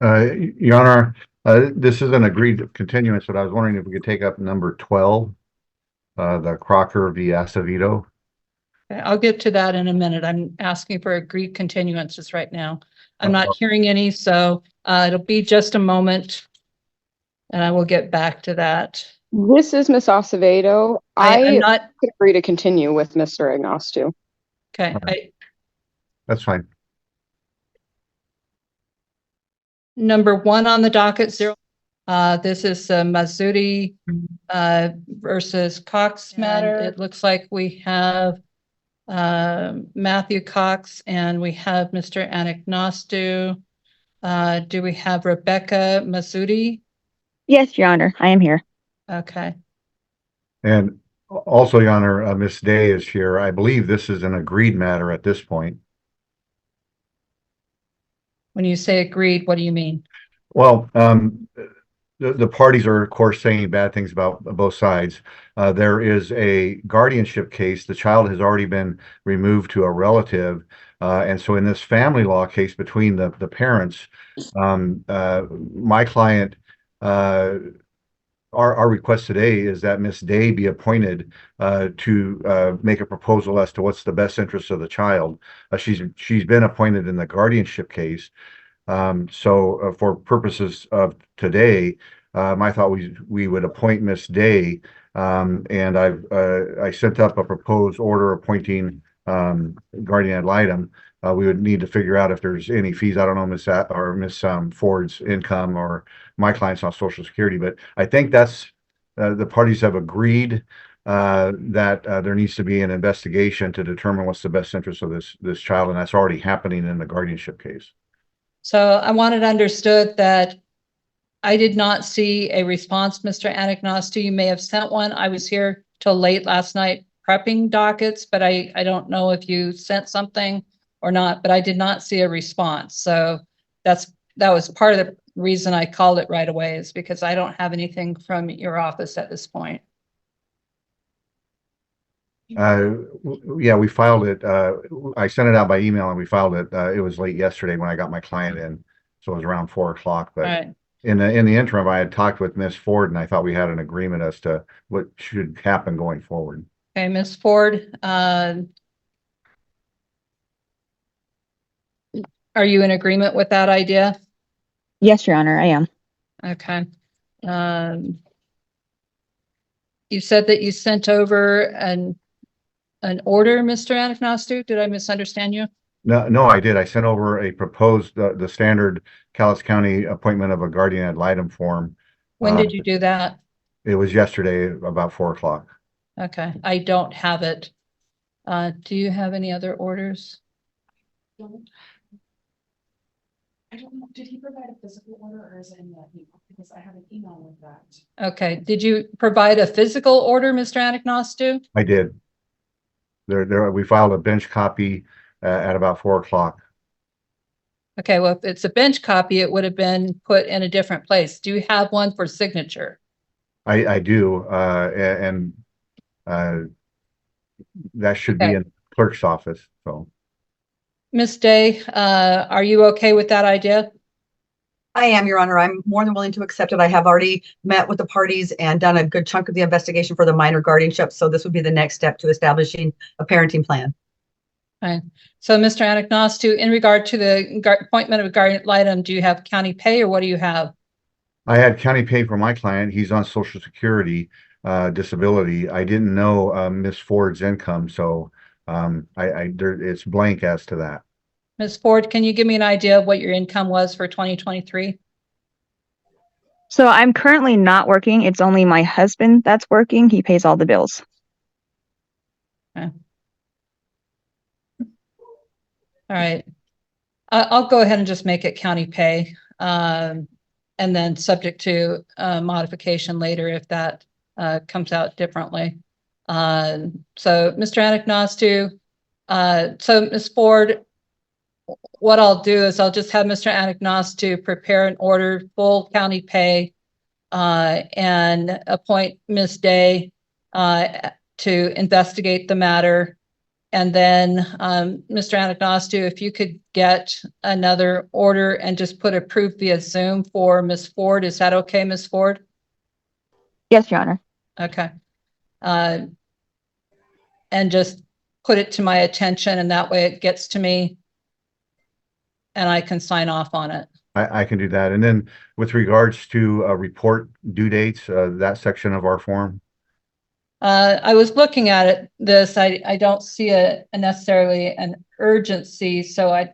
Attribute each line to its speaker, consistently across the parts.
Speaker 1: Your Honor, this is an agreed continuance, but I was wondering if we could take up number 12, the Crocker v. Acevedo.
Speaker 2: Okay, I'll get to that in a minute. I'm asking for agreed continuances right now. I'm not hearing any, so it'll be just a moment and I will get back to that.
Speaker 3: This is Miss Acevedo.
Speaker 2: I'm not
Speaker 3: could agree to continue with Mr. Agnostu.
Speaker 2: okay.
Speaker 1: Right. That's fine.
Speaker 2: Number 1 on the docket, 0. This is Maudi versus Cox matter. It looks like we have Matthew Cox and we have Mr. Anagnostu. Do we have Rebecca Maudi?
Speaker 4: Yes, Your Honor, I am here.
Speaker 2: Okay.
Speaker 1: And also, Your Honor, Miss Day is here. I believe this is an agreed matter at this point.
Speaker 2: When you say agreed, what do you mean?
Speaker 1: Well, the parties are, of course, saying bad things about both sides. There is a guardianship case. The child has already been removed to a relative. And so in this family law case between the parents, my client, our request today is that Miss Day be appointed to make a proposal as to what's the best interest of the child. She's been appointed in the guardianship case. So for purposes of today, I thought we would appoint Miss Day, and I sent up a proposed order appointing guardian ad litem. We would need to figure out if there's any fees. I don't know Miss Ford's income or my client's on Social Security, but I think that's the parties have agreed that there needs to be an investigation to determine what's the best interest of this child, and that's already happening in the guardianship case.
Speaker 2: So I wanted understood that I did not see a response, Mr. Anagnostu. You may have sent one. I was here till late last night prepping dockets, but I don't know if you sent something or not, but I did not see a response. So that was part of the reason I called it right away, is because I don't have anything from your office at this point.
Speaker 1: Yeah, we filed it. I sent it out by email and we filed it. It was late yesterday when I got my client in, so it was around 4 o'clock. But
Speaker 2: right.
Speaker 1: in the interim, I had talked with Miss Ford and I thought we had an agreement as to what should happen going forward.
Speaker 2: Okay, Miss Ford, are you in agreement with that idea?
Speaker 4: Yes, Your Honor, I am.
Speaker 2: Okay. You said that you sent over an order, Mr. Anagnostu. Did I misunderstand you?
Speaker 1: No, I did. I sent over a proposed the standard Calais County appointment of a guardian ad litem form.
Speaker 2: When did you do that?
Speaker 1: It was yesterday about 4 o'clock.
Speaker 2: Okay, I don't have it. Do you have any other orders?
Speaker 5: I don't know. Did he provide a physical order or is it in that email? Because I have an email with that.
Speaker 2: Okay. Did you provide a physical order, Mr. Anagnostu?
Speaker 1: I did. We filed a bench copy at about 4 o'clock.
Speaker 2: Okay. Well, if it's a bench copy, it would have been put in a different place. Do you have one for signature?
Speaker 1: I do. And that should be in the clerk's office. So.
Speaker 2: Miss Day, are you okay with that idea?
Speaker 6: I am, Your Honor. I'm more than willing to accept it. I have already met with the parties and done a good chunk of the investigation for the minor guardianship. So this would be the next step to establishing a parenting plan.
Speaker 2: Fine. So, Mr. Anagnostu, in regard to the appointment of a guardian ad litem, do you have county pay or what do you have?
Speaker 1: I had county pay for my client. He's on Social Security disability. I didn't know Miss Ford's income, so it's blank as to that.
Speaker 2: Ms. Ford, can you give me an idea of what your income was for 2023?
Speaker 4: So I'm currently not working. It's only my husband that's working. He pays all the bills.
Speaker 2: Okay. All right. I'll go ahead and just make it county pay, and then subject to modification later if that comes out differently. So, Mr. Anagnostu, so Ms. Ford, what I'll do is I'll just have Mr. Anagnostu prepare an order, full county pay, and appoint Ms. Day to investigate the matter And then, Mr. Anagnostou, if you could get another order and just put approved via Zoom for Ms. Ford, is that okay, Ms. Ford?
Speaker 4: Yes, Your Honor.
Speaker 2: Okay. And just put it to my attention, and that way it gets to me and I can sign off on it.
Speaker 1: I can do that. And then with regards to report due dates, that section of our form.
Speaker 2: I was looking at it, I don't see a necessarily an urgency, so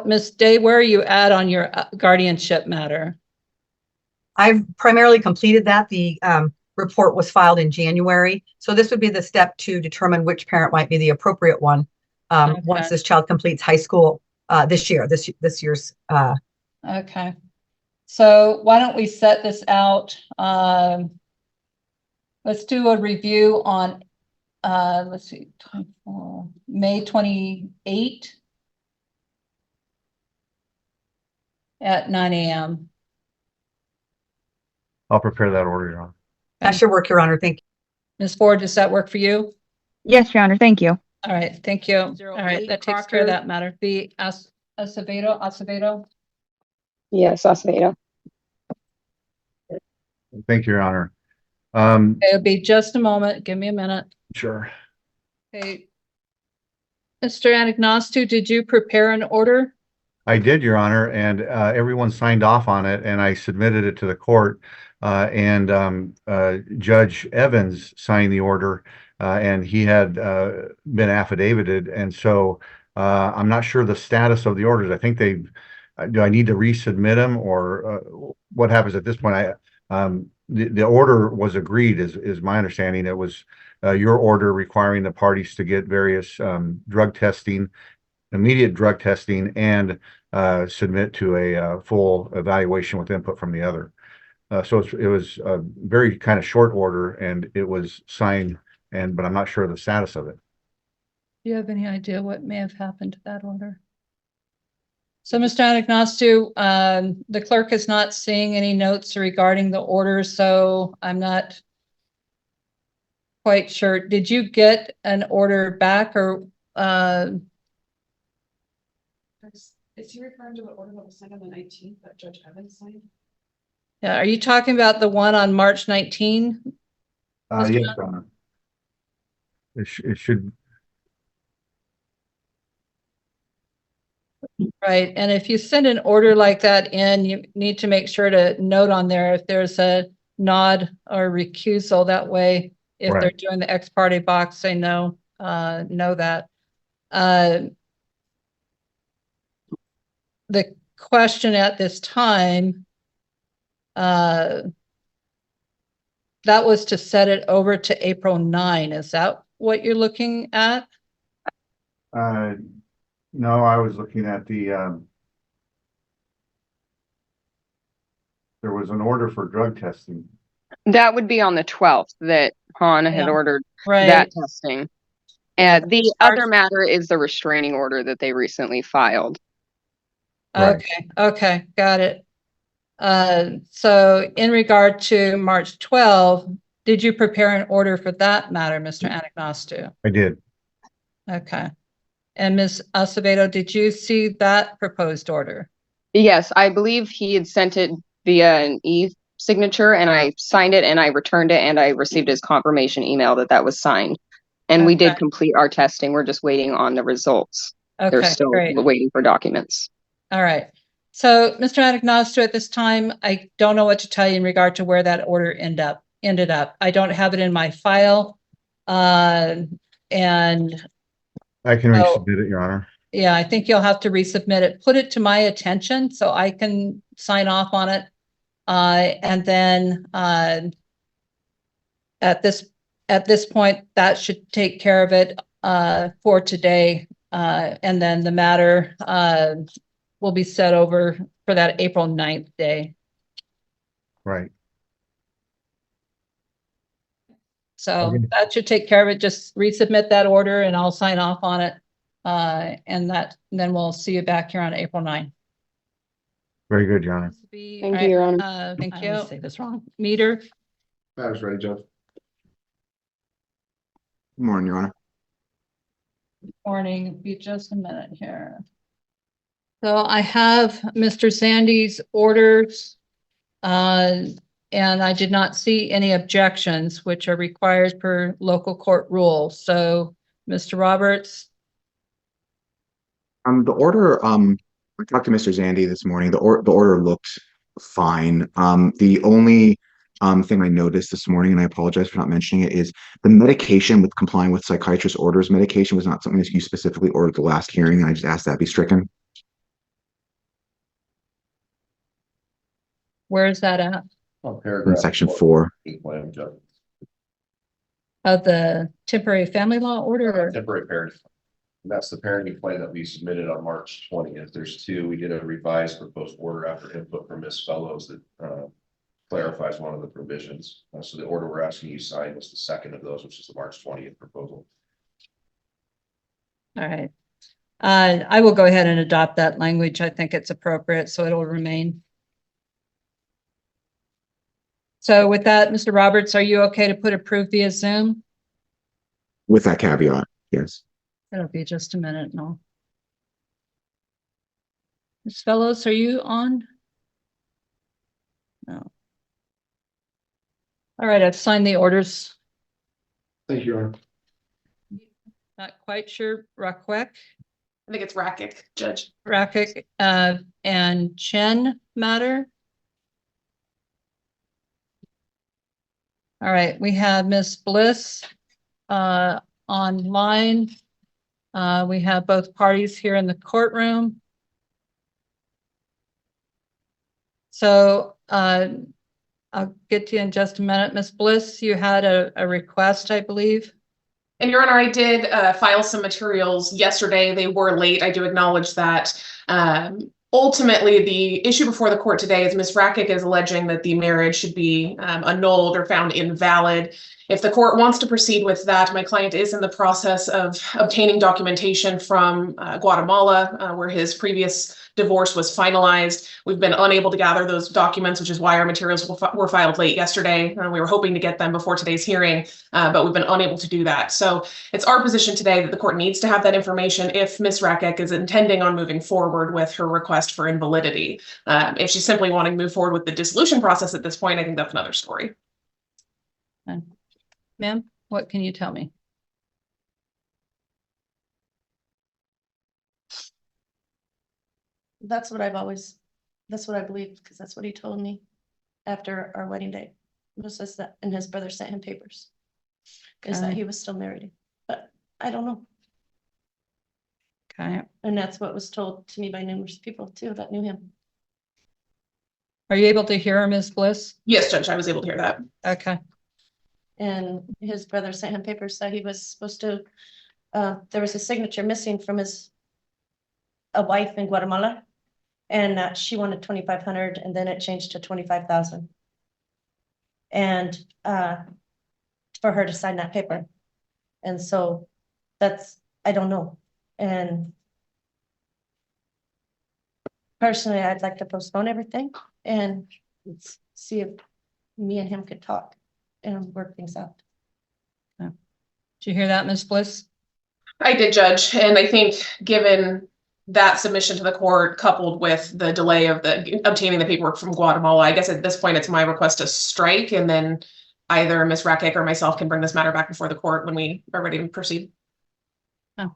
Speaker 2: Miss Day, where are you at on your guardianship matter?
Speaker 6: I've primarily completed that. The report was filed in January. So this would be the step to determine which parent might be the appropriate one once
Speaker 2: Okay.
Speaker 6: this child completes high school this year's.
Speaker 2: Okay. So why don't we set this out? Let's do a review on, let's see, May 28 at 9 a.m.
Speaker 1: I'll prepare that order, Your Honor.
Speaker 6: That should work, Your Honor. Thank you.
Speaker 2: Ms. Ford, does that work for you?
Speaker 4: Yes, Your Honor. Thank you.
Speaker 2: All right, thank you. All right, that takes care of that matter. The Acevedo?
Speaker 3: Yes, Acevedo.
Speaker 1: Thank you, Your Honor.
Speaker 2: It'll be just a moment. Give me a minute.
Speaker 1: Sure.
Speaker 2: Okay. Mr. Anagnostou, did you prepare an order?
Speaker 1: I did, Your Honor, and everyone signed off on it, and I submitted it to the court. Judge Evans signed the order, and he had been affidavitted, and so I'm not sure the status of the orders. I think do I need to resubmit them, or what happens at this point? The order was agreed, is my understanding. It was your order requiring the parties to get various immediate drug testing, and submit to a full evaluation with input from the other. So it was a very kind of short order, and it was signed, but I'm not sure of the status of it.
Speaker 2: Do you have any idea what may have happened to that order? So, Mr. Anagnostou, the clerk is not seeing any notes regarding the order, so I'm not quite sure. Did you get an order back, or
Speaker 5: Is he referring to the order that was signed on the 19th that Judge Evans signed?
Speaker 2: yeah, are you talking about the one on March 19?
Speaker 1: Yes, Your Honor. It should.
Speaker 2: Right, and if you send an order like that in, you need to make sure to note on there if there's a nod or recusal. That way, if they're
Speaker 1: Right.
Speaker 2: doing the ex parte box, they know that. The question at this time, that was to set it over to April 9. Is that what you're looking at?
Speaker 1: No, I was looking at the there was an order for drug testing.
Speaker 3: That would be on the 12th that Haan had
Speaker 2: Yeah.
Speaker 3: ordered
Speaker 2: Right.
Speaker 3: that testing. And the other matter is the restraining order that they recently filed.
Speaker 1: Right.
Speaker 2: Okay, got it. So in regard to March 12, did you prepare an order for that matter, Mr. Anagnostou?
Speaker 1: I did.
Speaker 2: Okay. And Ms. Acevedo, did you see that proposed order?
Speaker 3: Yes, I believe he had sent it via an e-signature, and I signed it and I returned it, and I received his confirmation email that was signed. And we did
Speaker 2: Okay.
Speaker 3: complete our testing. We're just waiting on the results. They're
Speaker 2: Okay,
Speaker 3: still
Speaker 2: great.
Speaker 3: waiting for documents.
Speaker 2: All right. So, Mr. Anagnostou, at this time, I don't know what to tell you in regard to where that order ended up. I don't have it in my file. And
Speaker 1: I can resubmit it, Your Honor.
Speaker 2: yeah, I think you'll have to resubmit it. Put it to my attention so I can sign off on it. And then at this point, that should take care of it for today. And then the matter will be set over for that April 9th day.
Speaker 1: Right.
Speaker 2: So
Speaker 1: Okay.
Speaker 2: that should take care of it. Just resubmit that order and I'll sign off on it. And then we'll see you back here on April 9th.
Speaker 1: Very good, Your Honor.
Speaker 3: Thank you, Your Honor.
Speaker 2: Thank
Speaker 5: I
Speaker 2: you.
Speaker 5: always say this wrong.
Speaker 2: Meter.
Speaker 7: That is ready, Judge. Good morning, Your Honor.
Speaker 2: Morning, be just a minute here. So I have Mr. Sandy's orders. And I did not see any objections, which are required per local court rule. So, Mr. Roberts,
Speaker 7: The order, I talked to Mr. Zandy this morning. The order looked fine. The only thing I noticed this morning, and I apologize for not mentioning it, is the medication with complying with psychiatrist orders. Medication was not something that you specifically ordered at the last hearing, and I just asked that be stricken.
Speaker 2: where is that at?
Speaker 7: In section 4.
Speaker 2: Of the temporary family law order? Or-
Speaker 8: Temporary parenting. And that's the parenting plan that we submitted on March 20th. There's two. We did a revised proposed order after input from Ms. Fellows that clarifies one of the provisions. So the order we're asking you to sign was the second of those, which is the March 20th proposal.
Speaker 2: All right. I will go ahead and adopt that language. I think it's appropriate, so it'll remain. So with that, Mr. Roberts, are you okay to put approved via Zoom?
Speaker 7: With that caveat, yes.
Speaker 2: It'll be just a minute, no. Ms. Fellows, are you on? No. All right, I've signed the orders.
Speaker 8: Thank you, Your Honor.
Speaker 2: Not quite sure, Rakic,
Speaker 5: I think it's Rakic, Judge.
Speaker 2: Rakic, and Chen matter. All right, we have Miss Bliss online. We have both parties here in the courtroom. So I'll get to you in just a minute. Miss Bliss, you had a request, I believe.
Speaker 5: And Your Honor, I did file some materials yesterday. They were late. I do acknowledge that. Ultimately, the issue before the court today is Ms. Rakic is alleging that the marriage should be annulled or found invalid. If the court wants to proceed with that, my client is in the process of obtaining documentation from Guatemala, where his previous divorce was finalized. We've been unable to gather those documents, which is why our materials were filed late yesterday. We were hoping to get them before today's hearing, but we've been unable to do that. So it's our position today that the court needs to have that information if Ms. Rakic is intending on moving forward with her request for invalidity. If she's simply wanting to move forward with the dissolution process at this point, I think that's another story.
Speaker 2: Ma'am, what can you tell me?
Speaker 9: That's what I believe, because that's what he told me after our wedding day. Was just that, and his brother sent him papers. Is that he was still married, but I don't know.
Speaker 2: Okay.
Speaker 9: And that's what was told to me by numerous people too that knew him.
Speaker 2: Are you able to hear her, Ms. Bliss?
Speaker 5: Yes, Judge, I was able to hear that.
Speaker 2: Okay.
Speaker 9: And his brother sent him papers that he was supposed to, there was a signature missing from a wife in Guatemala. And she wanted 2,500 and then it changed to 25,000. And for her to sign that paper. And so that's, I don't know. And personally, I'd like to postpone everything and see if me and him could talk and work things out.
Speaker 2: Did you hear that, Ms. Bliss?
Speaker 5: I did, Judge, and I think given that submission to the court coupled with the delay of obtaining the paperwork from Guatemala, I guess at this point it's my request to strike, and then either Ms. Rakic or myself can bring this matter back before the court when we are ready to proceed.
Speaker 2: Oh.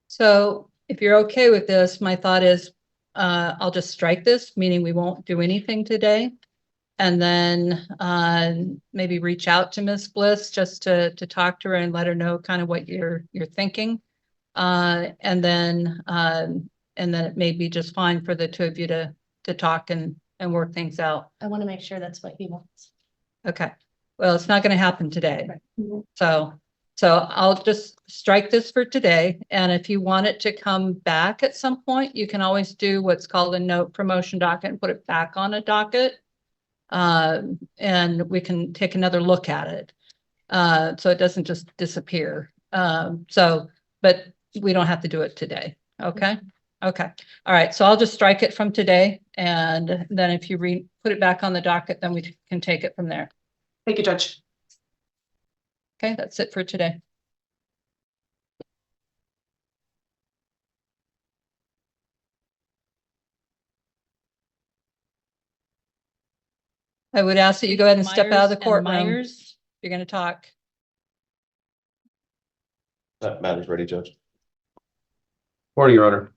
Speaker 2: So if you're okay with this, my thought is I'll just strike this, meaning we won't do anything today. And then maybe reach out to Ms. Bliss just to talk to her and let her know kind of what you're thinking. And then it may be just fine for the two of you to talk and work things out.
Speaker 9: I want to make sure that's what he wants.
Speaker 2: Okay. Well, it's not going to happen today.
Speaker 9: Right.
Speaker 2: So I'll just strike this for today. And if you want it to come back at some point, you can always do what's called a note promotion docket and put it back on a docket. And we can take another look at it. So it doesn't just disappear. But we don't have to do it today. Okay. Okay. All right. So I'll just strike it from today. And then if you put it back on the docket, then we can take it from there.
Speaker 5: Thank you, Judge.
Speaker 2: Okay. That's it for today. I would ask that you go ahead and step out of the
Speaker 10: Myers and
Speaker 2: courtroom.
Speaker 10: Myers.
Speaker 2: You're going to talk.
Speaker 8: That matter's ready, Judge. Morning, Your Honor.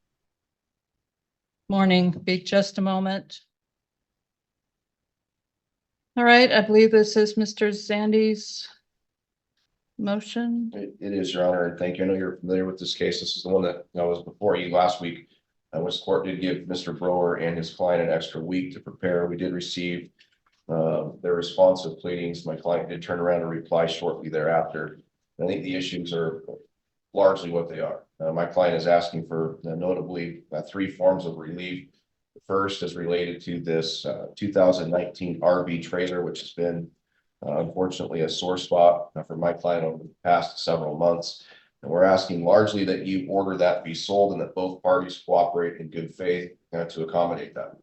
Speaker 2: Morning. Be just a moment. All right. I believe this is Mr. Zandy's motion.
Speaker 8: It is, Your Honor, and thank you. I know you're familiar with this case. This is the one that was before you last week. Which the court did give Mr. Brower and his client an extra week to prepare. We did receive their responsive pleadings. My client did turn around and reply shortly thereafter. I think the issues are largely what they are. My client is asking for notably 3 forms of relief. The first is related to this 2019 RV trailer, which has been unfortunately a sore spot for my client over the past several months. And we're asking largely that you order that be sold and that both parties cooperate in good faith to accommodate that.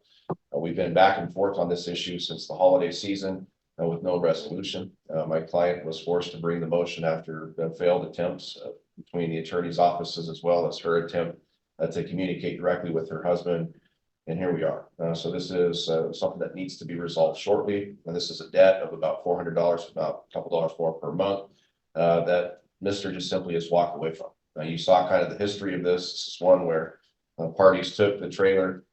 Speaker 8: We've been back and forth on this issue since the holiday season with no resolution. My client was forced to bring the motion after failed attempts between the attorney's offices as well as her attempt to communicate directly with her husband. And here we are. So this is something that needs to be resolved shortly. And this is a debt of about $400, about a couple dollars more per month that Mr. just simply has walked away from. You saw kind of the history of this. This is one where parties took the trailer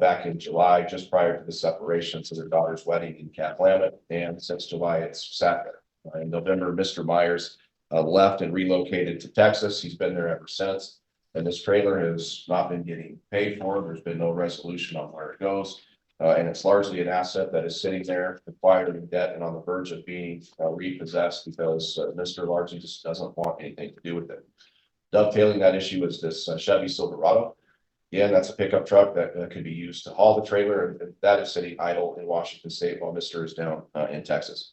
Speaker 8: back in July, just prior to the separation to their daughter's wedding in Cathlamet. And since July, it's sat there. In November, Mr. Myers left and relocated to Texas. He's been there ever since. And this trailer has not been getting paid for. There's been no resolution on where it goes. And it's largely an asset that is sitting there, acquired in debt and on the verge of being repossessed because Mr. largely just doesn't want anything to do with it. Dovetailing that issue is this Chevy Silverado. Again, that's a pickup truck that could be used to haul the trailer, and that is sitting idle in Washington State while Mr. is down in Texas.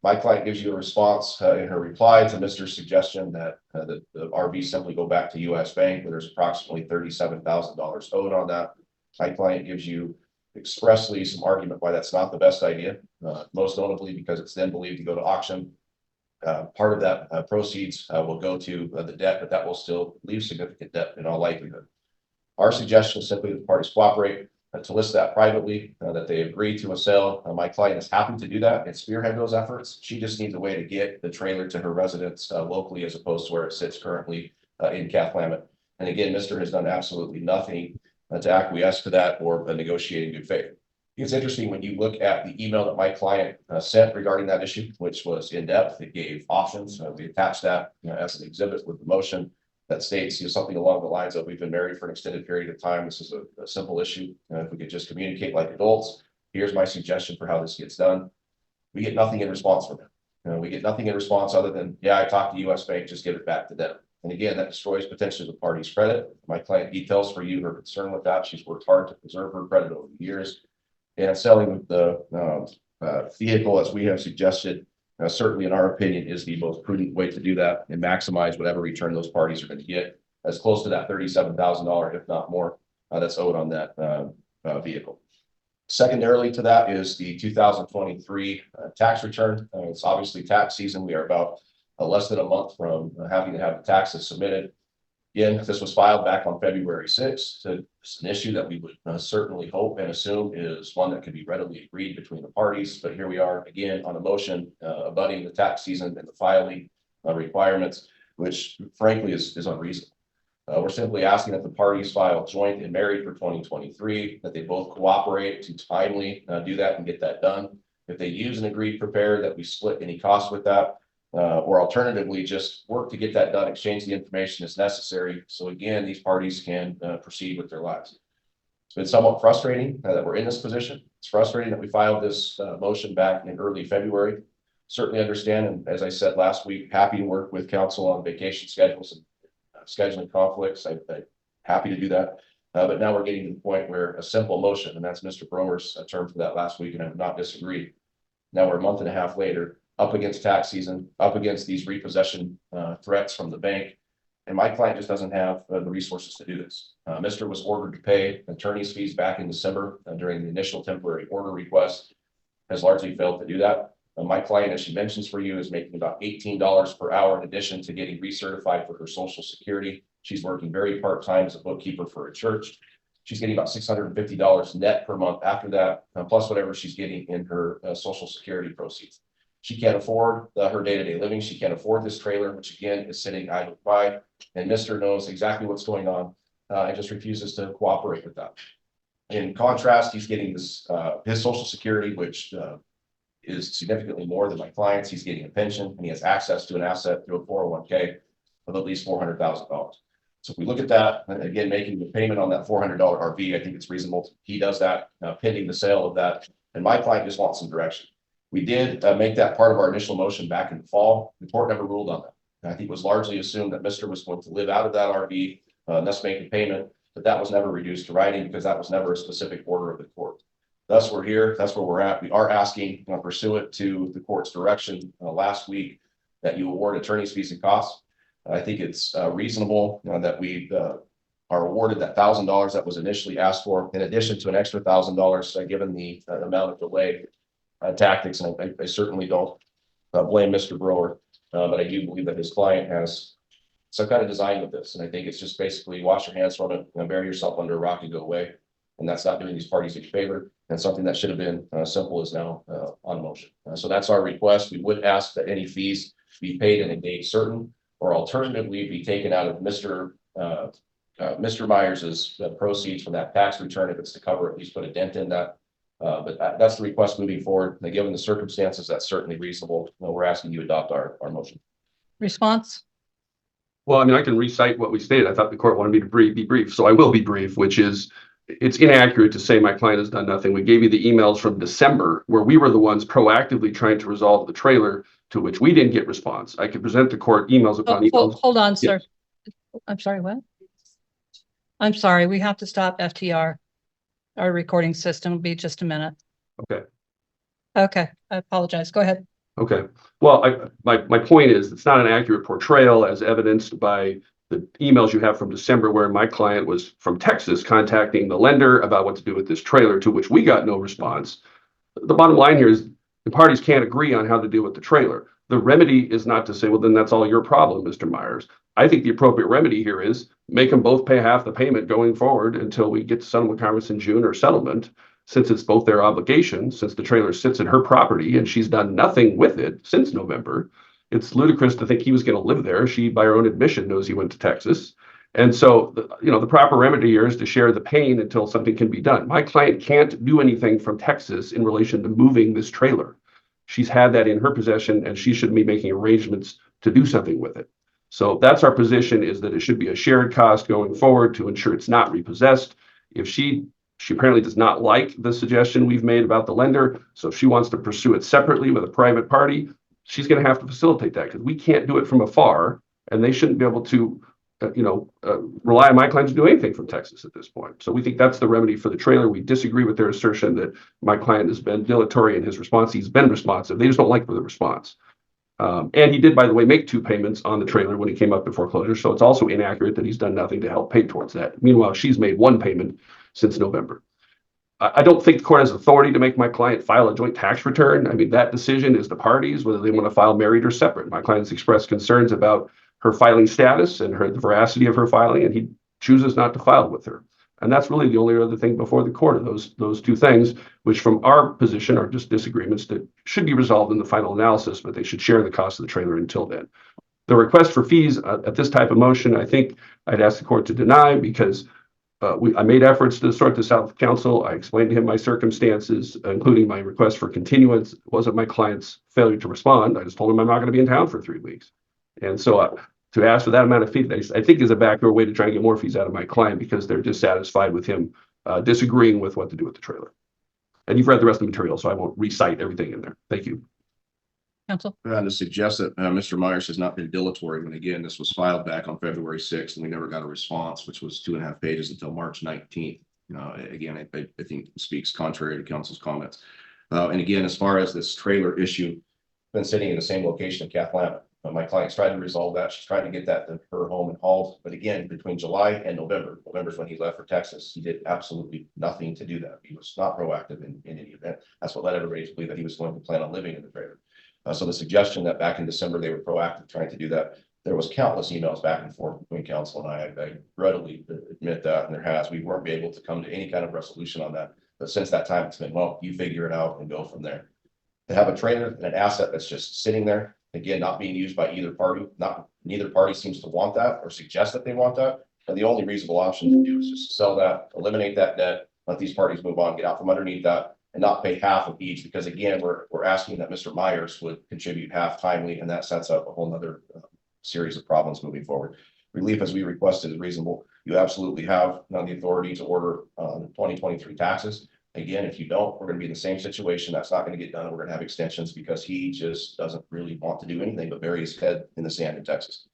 Speaker 8: My client gives you a response in her reply to Mr's suggestion that the RV simply go back to U.S. Bank, where there's approximately $37,000 owed on that. My client gives you expressly some argument why that's not the best idea, most notably because it's then believed to go to auction. Part of that proceeds will go to the debt, but that will still leave significant debt in all likelihood. Our suggestion is simply that the parties cooperate to list that privately, that they agree to a sale. My client is happy to do that and spearhead those efforts. She just needs a way to get the trailer to her residence locally as opposed to where it sits currently in Cathlamet. And again, Mr. has done absolutely nothing to acquiesce to that or negotiate in good faith. It's interesting when you look at the email that my client sent regarding that issue, which was in depth. It gave options. We attached that as an exhibit with the motion that states something along the lines of, we've been married for an extended period of time. This is a simple issue. If we could just communicate like adults, here's my suggestion for how this gets done. We get nothing in response from him. We get nothing in response other than, yeah, I talked to U.S. Bank, just give it back to them. And again, that destroys potentially the party's credit. My client details for you her concern with that. She's worked hard to preserve her credit over the years. And selling the vehicle, as we have suggested, certainly in our opinion, is the most prudent way to do that and maximize whatever return those parties are going to get, as close to that $37,000, if not more, that's owed on that vehicle. Secondarily to that is the 2023 tax return. It's obviously tax season. We are about less than a month from having to have the taxes submitted. Again, this was filed back on February 6th. So it's an issue that we would certainly hope and assume is one that can be readily agreed between the parties. But here we are again on a motion abutting the tax season and the filing requirements, which frankly is unreasonable. We're simply asking that the parties file joint and married for 2023, that they both cooperate to timely do that and get that done. If they use an agreed prepared, that we split any costs with that. Or alternatively, just work to get that done, exchange the information as necessary. So again, these parties can proceed with their lives. It's been somewhat frustrating that we're in this position. It's frustrating that we filed this motion back in early February. Certainly understand, and as I said last week, happy to work with counsel on vacation schedules and scheduling conflicts. I'm happy to do that. But now we're getting to the point where a simple motion, and that's Mr. Brower's term for that last week, and I have not disagreed. Now we're a month and a half later, up against tax season, up against these repossession threats from the bank. And my client just doesn't have the resources to do this. Mr. was ordered to pay attorney's fees back in December during the initial temporary order request, has largely failed to do that. My client, as she mentions for you, is making about $18 per hour in addition to getting recertified for her Social Security. She's working very part-time as a bookkeeper for a church. She's getting about $650 net per month after that, plus whatever she's getting in her Social Security proceeds. She can't afford her day-to-day living. She can't afford this trailer, which again is sitting idle by, and Mr. knows exactly what's going on and just refuses to cooperate with that. In contrast, he's getting this his Social Security, which is significantly more than my client's. He's getting a pension and he has access to an asset through a 401k of at least $400,000. So if we look at that, and again, making the payment on that $400 RV, I think it's reasonable. He does that pending the sale of that. And my client just wants some direction. We did make that part of our initial motion back in the fall. The court never ruled on that. And I think it was largely assumed that Mr. was going to live out of that RV, thus make the payment, but that was never reduced to writing because that was never a specific order of the court. Thus, we're here. That's where we're at. We are asking, pursuant to the court's direction last week, that you award attorney's fees and costs. I think it's reasonable that we are awarded that $1,000 that was initially asked for, in addition to an extra $1,000, given the amount of delay tactics. And I certainly don't blame Mr. Brewer, but I do believe that his client has some kind of design with this. And I think it's just basically wash your hands from it and bury yourself under a rock and go away. And that's not doing these parties any favor. And something that should have been simple is now on motion. So that's our request. We would ask that any fees be paid in a date certain, or alternatively be taken out of Mr. Myers's proceeds from that tax return if it's to cover, at least put a dent in that. But that's the request moving forward. And given the circumstances, that's certainly reasonable. We're asking you to adopt our motion.
Speaker 2: Response?
Speaker 10: Well, I mean, I can recite what we stated. I thought the court wanted me to be brief, so I will be brief, which is it's inaccurate to say my client has done nothing. We gave you the emails from December where we were the ones proactively trying to resolve the trailer, to which we didn't get response. I could present the court emails upon emails.
Speaker 2: Hold on, sir. I'm sorry, what? I'm sorry, we have to stop FTR. Our recording system will be just a minute.
Speaker 10: Okay.
Speaker 2: Okay, I apologize. Go ahead.
Speaker 10: Okay. Well, my point is it's not an accurate portrayal as evidenced by the emails you have from December, where my client was from Texas contacting the lender about what to do with this trailer, to which we got no response. The bottom line here is the parties can't agree on how to deal with the trailer. The remedy is not to say, well, then that's all your problem, Mr. Myers. I think the appropriate remedy here is make them both pay half the payment going forward until we get to settlement conference in June or settlement, since it's both their obligation, since the trailer sits in her property and she's done nothing with it since November. It's ludicrous to think he was going to live there. She, by her own admission, knows he went to Texas. And so, the proper remedy here is to share the pain until something can be done. My client can't do anything from Texas in relation to moving this trailer. She's had that in her possession and she should be making arrangements to do something with it. So that's our position, is that it should be a shared cost going forward to ensure it's not repossessed. If she apparently does not like the suggestion we've made about the lender, so if she wants to pursue it separately with a private party, she's going to have to facilitate that, because we can't do it from afar, and they shouldn't be able to, rely on my client to do anything from Texas at this point. So we think that's the remedy for the trailer. We disagree with their assertion that my client has been dilatory in his response. He's been responsive. They just don't like the response. And he did, by the way, make 2 payments on the trailer when he came up to foreclosure. So it's also inaccurate that he's done nothing to help pay towards that. Meanwhile, she's made 1 payment since November. I don't think the court has authority to make my client file a joint tax return. I mean, that decision is the parties, whether they want to file married or separate. My client's expressed concerns about her filing status and the veracity of her filing, and he chooses not to file with her. And that's really the only other thing before the court, are those 2 things, which from our position are just disagreements that should be resolved in the final analysis, but they should share the cost of the trailer until then. The request for fees at this type of motion, I think I'd ask the court to deny, because I made efforts to sort this out with counsel. I explained to him my circumstances, including my request for continuance. It wasn't my client's failure to respond. I just told him I'm not going to be in town for 3 weeks. And so to ask for that amount of fees, I think is a backdoor way to try and get more fees out of my client, because they're dissatisfied with him disagreeing with what to do with the trailer. And you've read the rest of the material, so I won't recite everything in there. Thank you.
Speaker 2: Counsel?
Speaker 8: To suggest that Mr. Myers has not been dilatory, when again, this was filed back on February 6th and we never got a response, which was 2.5 pages until March 19th. Again, I think speaks contrary to counsel's comments. And again, as far as this trailer issue, been sitting in the same location in Kathleen. My client's tried to resolve that. She's trying to get that to her home in Halls. But again, between July and November is when he left for Texas. He did absolutely nothing to do that. He was not proactive in any event. That's what led everybody to believe that he was going to plan on living in the trailer. So the suggestion that back in December they were proactive trying to do that there was countless emails back and forth between council and I readily admit that, and there has, we weren't able to come to any kind of resolution on that. But since that time, it's been, well, you figure it out and go from there. To have a trailer and an asset that's just sitting there, again, not being used by either party, neither party seems to want that or suggest that they want that. And the only reasonable option to do is just sell that, eliminate that debt, let these parties move on, get out from underneath that, and not pay half of each, because again, we're asking that Mr. Myers would contribute half timely, and that sets up a whole nother series of problems moving forward. Relief, as we requested, is reasonable. You absolutely have none of the authority to order 2023 taxes. Again, if you don't, we're going to be in the same situation. That's not going to get done. We're going to have extensions because he just doesn't really want to do anything but bury his head in the sand in Texas.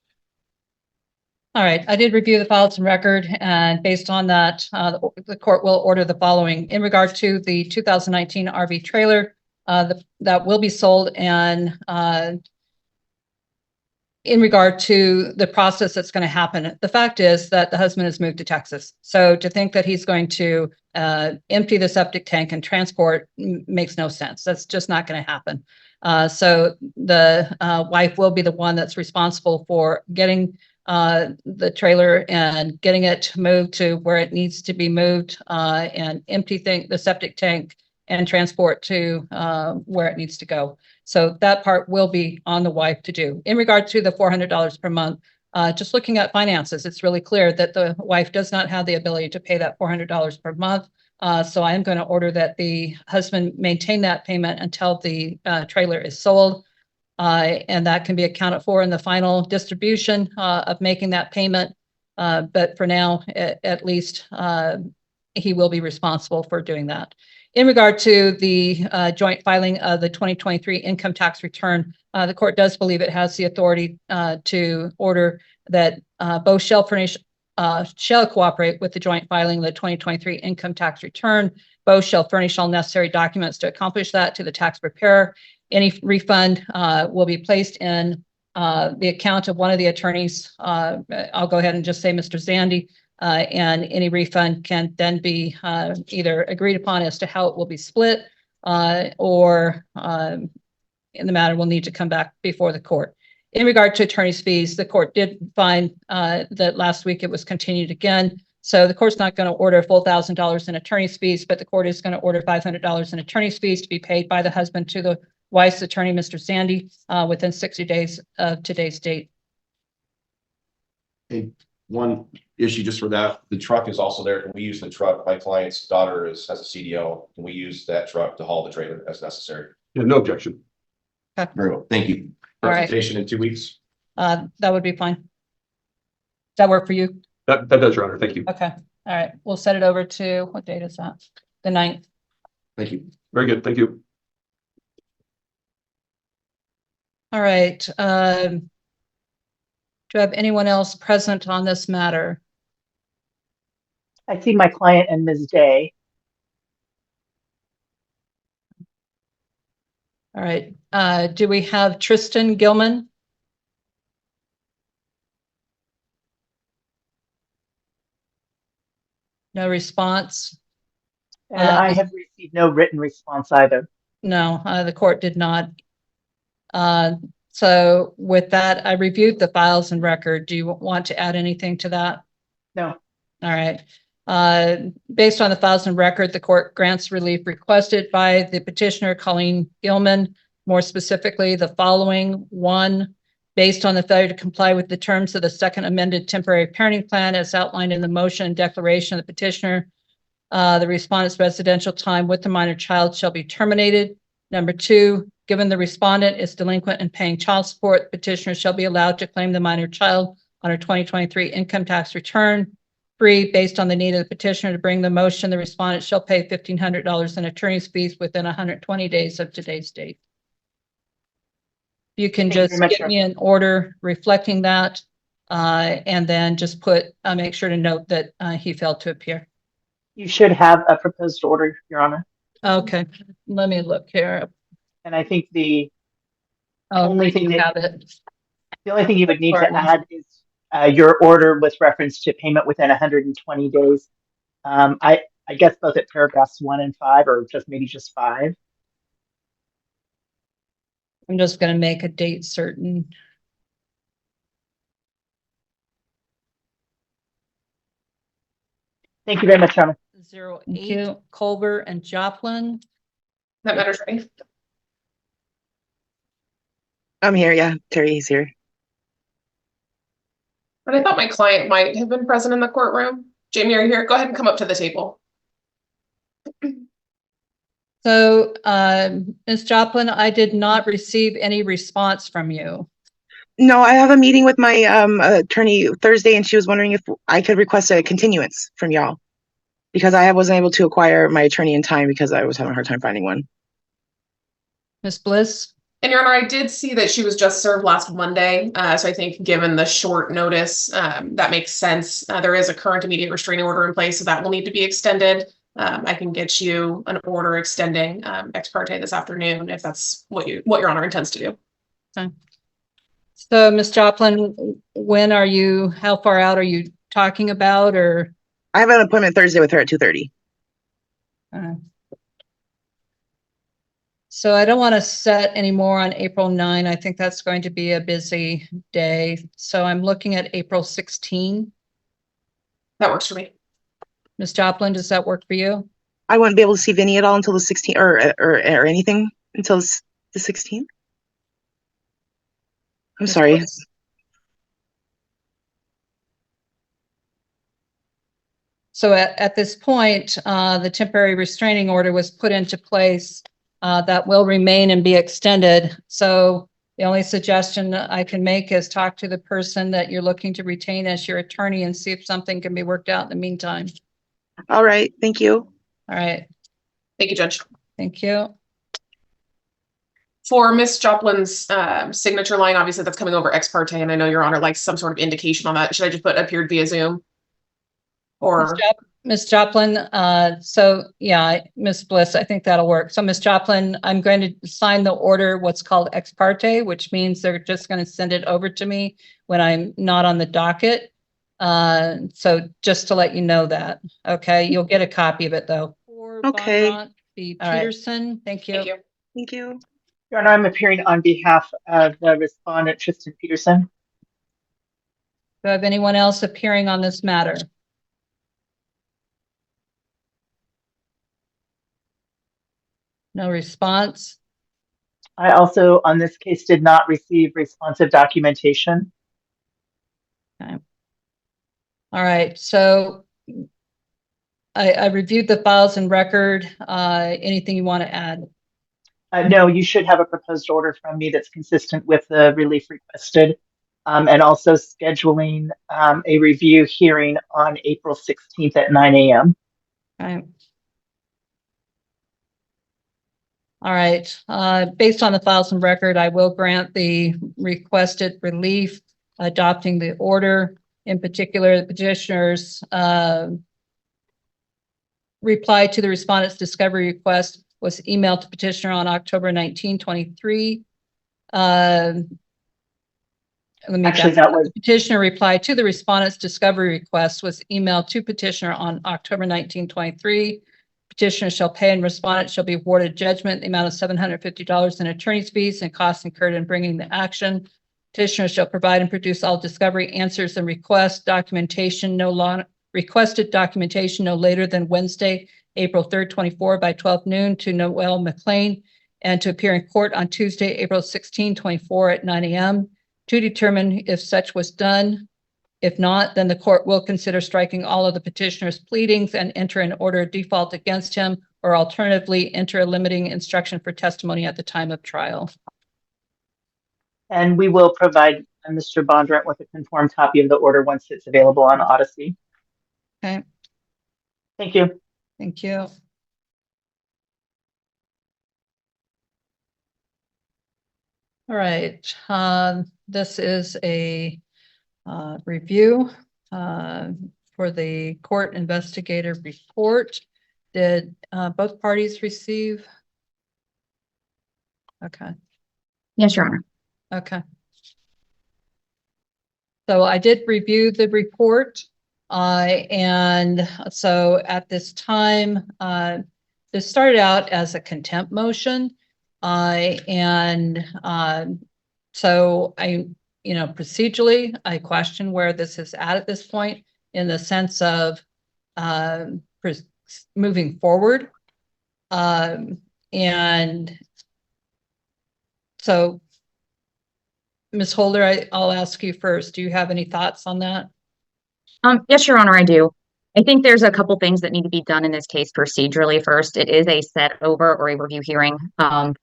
Speaker 2: All right, I did review the files and record, and based on that, the court will order the following. In regard to the 2019 RV trailer that will be sold, and in regard to the process that's going to happen, the fact is that the husband has moved to Texas. So to think that he's going to empty the septic tank and transport makes no sense. That's just not going to happen. So the wife will be the one that's responsible for getting the trailer and getting it moved to where it needs to be moved, and empty the septic tank and transport to where it needs to go. So that part will be on the wife to do. In regard to the $400 per month, just looking at finances, it's really clear that the wife does not have the ability to pay that $400 per month. So I am going to order that the husband maintain that payment until the trailer is sold. And that can be accounted for in the final distribution of making that payment. But for now, at least, he will be responsible for doing that. In regard to the joint filing of the 2023 income tax return, the court does believe it has the authority to order that both shall cooperate with the joint filing of the 2023 income tax return. Both shall furnish all necessary documents to accomplish that to the tax preparer. Any refund will be placed in the account of one of the attorneys. I'll go ahead and just say Mr. Zandy, and any refund can then be either agreed upon as to how it will be split, or in the matter will need to come back before the court. In regard to attorney's fees, the court did find that last week it was continued again. So the court's not going to order a full $1,000 in attorney's fees, but the court is going to order $500 in attorney's fees to be paid by the husband to the wife's attorney, Mr. Sandy, within 60 days of today's date.
Speaker 8: Hey, one issue just for that, the truck is also there. Can we use the truck? My client's daughter has a CDL. Can we use that truck to haul the trailer as necessary?
Speaker 10: Yeah, no objection.
Speaker 2: Okay.
Speaker 8: Very well. Thank you.
Speaker 2: All right.
Speaker 8: Presentation in 2 weeks.
Speaker 2: That would be fine. Does that work for you?
Speaker 10: That does, Your Honor. Thank you.
Speaker 2: Okay. All right. We'll set it over to, what date is that? The 9th.
Speaker 8: Thank you.
Speaker 10: Very good. Thank you.
Speaker 2: All right. Do I have anyone else present on this matter?
Speaker 11: I see my client and Ms. Day.
Speaker 2: All right. Do we have Tristan Gilman? No response.
Speaker 11: And I have received no written response either.
Speaker 2: No, the court did not. So with that, I reviewed the files and record. Do you want to add anything to that?
Speaker 11: No.
Speaker 2: All right. Based on the files and record, the court grants relief requested by the petitioner, Colleen Gilman, more specifically the following. 1, based on the failure to comply with the terms of the second amended temporary parenting plan as outlined in the motion and declaration of the petitioner, the respondent's residential time with the minor child shall be terminated. Number 2, given the respondent is delinquent in paying child support, the petitioner shall be allowed to claim the minor child on her 2023 income tax return. 3, based on the need of the petitioner to bring the motion, the respondent shall pay $1,500 in attorney's fees within 120 days of today's date. You can just give me an order reflecting that, and then just make sure to note that he failed to appear.
Speaker 11: You should have a proposed order, Your Honor.
Speaker 2: Okay, let me look here.
Speaker 11: And I think the
Speaker 2: only thing you have it.
Speaker 11: The only thing you would need to add is your order with reference to payment within 120 days. I guess both at paragraphs 1 and 5, or maybe just 5.
Speaker 2: I'm just going to make a date certain.
Speaker 11: Thank you very much, Helen.
Speaker 2: 08 Culver and Joplin.
Speaker 5: That matters, right?
Speaker 12: I'm here. Yeah, Terry's here.
Speaker 5: But I thought my client might have been present in the courtroom. Jamie, are you here? Go ahead and come up to the table.
Speaker 2: So, Ms. Joplin, I did not receive any response from you.
Speaker 12: No, I have a meeting with my attorney Thursday, and she was wondering if I could request a continuance from y'all because I wasn't able to acquire my attorney in time because I was having a hard time finding one.
Speaker 2: Ms. Bliss?
Speaker 5: And Your Honor, I did see that she was just served last Monday. So I think given the short notice, that makes sense. There is a current immediate restraining order in place, so that will need to be extended. I can get you an order extending ex parte this afternoon if that's what Your Honor intends to do.
Speaker 2: Okay. So, Ms. Joplin, how far out are you talking about, or?
Speaker 12: I have an appointment Thursday with her at 2:30.
Speaker 2: So I don't want to set any more on April 9. I think that's going to be a busy day. So I'm looking at April 16.
Speaker 5: That works for me.
Speaker 2: Ms. Joplin, does that work for you?
Speaker 12: I wouldn't be able to see Vinny at all until the 16th or anything until the 16th. I'm sorry.
Speaker 2: So at this point, the temporary restraining order was put into place that will remain and be extended. So the only suggestion I can make is talk to the person that you're looking to retain as your attorney and see if something can be worked out in the meantime.
Speaker 12: All right. Thank you.
Speaker 2: All right.
Speaker 5: Thank you, Judge.
Speaker 2: Thank you.
Speaker 5: For Ms. Joplin's signature line, obviously that's coming over ex parte, and I know Your Honor likes some sort of indication on that. Should I just put appeared via Zoom? Or
Speaker 2: Ms. Joplin, so yeah, Ms. Bliss, I think that'll work. So Ms. Joplin, I'm going to sign the order, what's called ex parte, which means they're just going to send it over to me when I'm not on the docket. So just to let you know that, okay, you'll get a copy of it though.
Speaker 12: Okay.
Speaker 2: Peterson, right. Thank you.
Speaker 5: thank you.
Speaker 12: Thank you.
Speaker 11: Your Honor, I'm appearing on behalf of the respondent, Tristan Peterson.
Speaker 2: Do I have anyone else appearing on this matter? No response.
Speaker 11: I also, on this case, did not receive responsive documentation.
Speaker 2: Okay. All right, so I reviewed the files and record. Anything you want to add?
Speaker 11: No, you should have a proposed order from me that's consistent with the relief requested, and also scheduling a review hearing on April 16th at 9 a.m.
Speaker 2: Okay. All right, based on the files and record, I will grant the requested relief, adopting the order. In particular, the petitioner's reply to the respondent's discovery request was emailed to petitioner on October 19, 23.
Speaker 11: Actually, that was
Speaker 2: petitioner reply to the respondent's discovery request was emailed to petitioner on October 19, 23. Petitioner shall pay and respondent shall be awarded judgment in the amount of $750 in attorney's fees and costs incurred in bringing the action. Petitioner shall provide and produce all discovery answers and request documentation requested documentation no later than Wednesday, April 3rd, 24 by 12 noon to Noel McLean, and to appear in court on Tuesday, April 16, 24 at 9 a.m. to determine if such was done. If not, then the court will consider striking all of the petitioner's pleadings and enter an order of default against him, or alternatively enter a limiting instruction for testimony at the time of trial.
Speaker 11: and we will provide Mr. Bondurant with a conformed copy of the order once it's available on Odyssey.
Speaker 2: Okay.
Speaker 11: Thank you.
Speaker 2: Thank you. All right, this is a review for the court investigator report. Did both parties receive? Okay.
Speaker 13: Yes, Your Honor.
Speaker 2: Okay. So I did review the report, and so at this time, this started out as a contempt motion, and so I, procedurally, I question where this is at this point, in the sense of moving forward. And so, Ms. Holder, I'll ask you first. Do you have any thoughts on that?
Speaker 13: Yes, Your Honor, I do. I think there's a couple things that need to be done in this case procedurally. First, it is a set over or a review hearing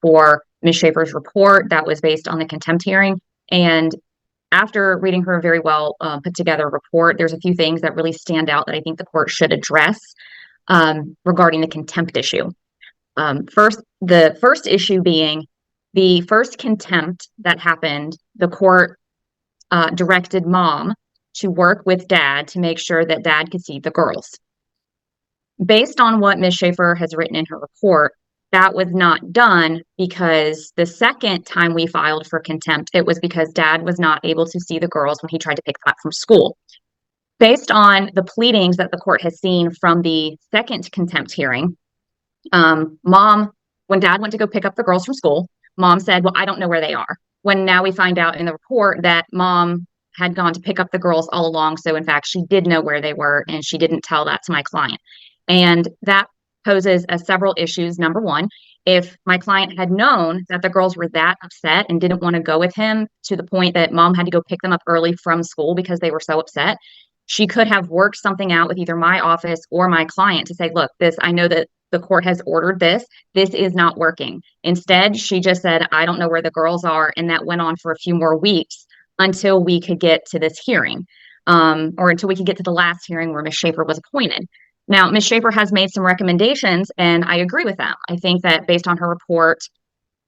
Speaker 13: for Ms. Schaefer's report that was based on the contempt hearing. And after reading her very well put together report, there's a few things that really stand out that I think the court should address regarding the contempt issue. First, the first issue being the first contempt that happened, the court directed mom to work with dad to make sure that dad could see the girls. Based on what Ms. Schaefer has written in her report, that was not done because the second time we filed for contempt, it was because dad was not able to see the girls when he tried to pick them up from school. Based on the pleadings that the court has seen from the second contempt hearing, mom, when dad went to go pick up the girls from school, mom said, well, I don't know where they are. When now we find out in the report that mom had gone to pick up the girls all along. So in fact, she did know where they were and she didn't tell that to my client. And that poses several issues. Number one, if my client had known that the girls were that upset and didn't want to go with him to the point that mom had to go pick them up early from school because they were so upset, she could have worked something out with either my office or my client to say, look, I know that the court has ordered this is not working. Instead, she just said, I don't know where the girls are. And that went on for a few more weeks until we could get to this hearing, or until we could get to the last hearing where Ms. Schaefer was appointed. Now, Ms. Schaefer has made some recommendations, and I agree with them. I think that based on her report,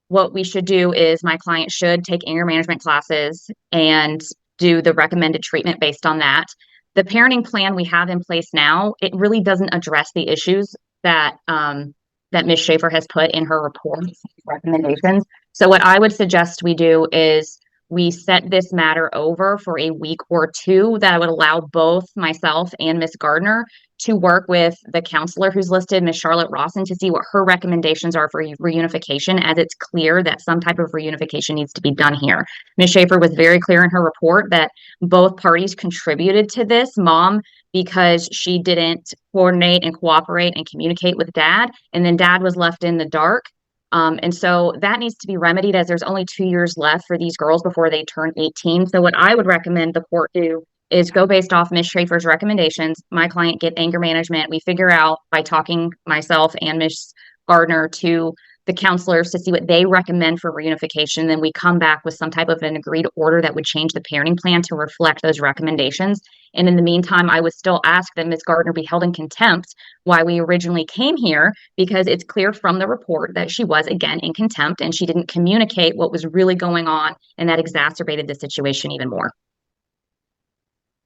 Speaker 13: what we should do is my client should take anger management classes and do the recommended treatment based on that. The parenting plan we have in place now, it really doesn't address the issues that that Ms. Schaefer has put in her report recommendations. So what I would suggest we do is we set this matter over for a week or two that would allow both myself and Ms. Gardner to work with the counselor who's listed, Ms. Charlotte Rawson, to see what her recommendations are for reunification, as it's clear that some type of reunification needs to be done here. Ms. Schaefer was very clear in her report that both parties contributed to this, mom because she didn't coordinate and cooperate and communicate with dad, and then dad was left in the dark. And so that needs to be remedied, as there's only 2 years left for these girls before they turn 18. So what I would recommend the court do is go based off Ms. Schaefer's recommendations. My client get anger management. We figure out by talking myself and Ms. Gardner to the counselors to see what they recommend for reunification. Then we come back with some type of an agreed order that would change the parenting plan to reflect those recommendations. And in the meantime, I would still ask that Ms. Gardner be held in contempt why we originally came here, because it's clear from the report that she was again in contempt and she didn't communicate what was really going on, and that exacerbated the situation even more.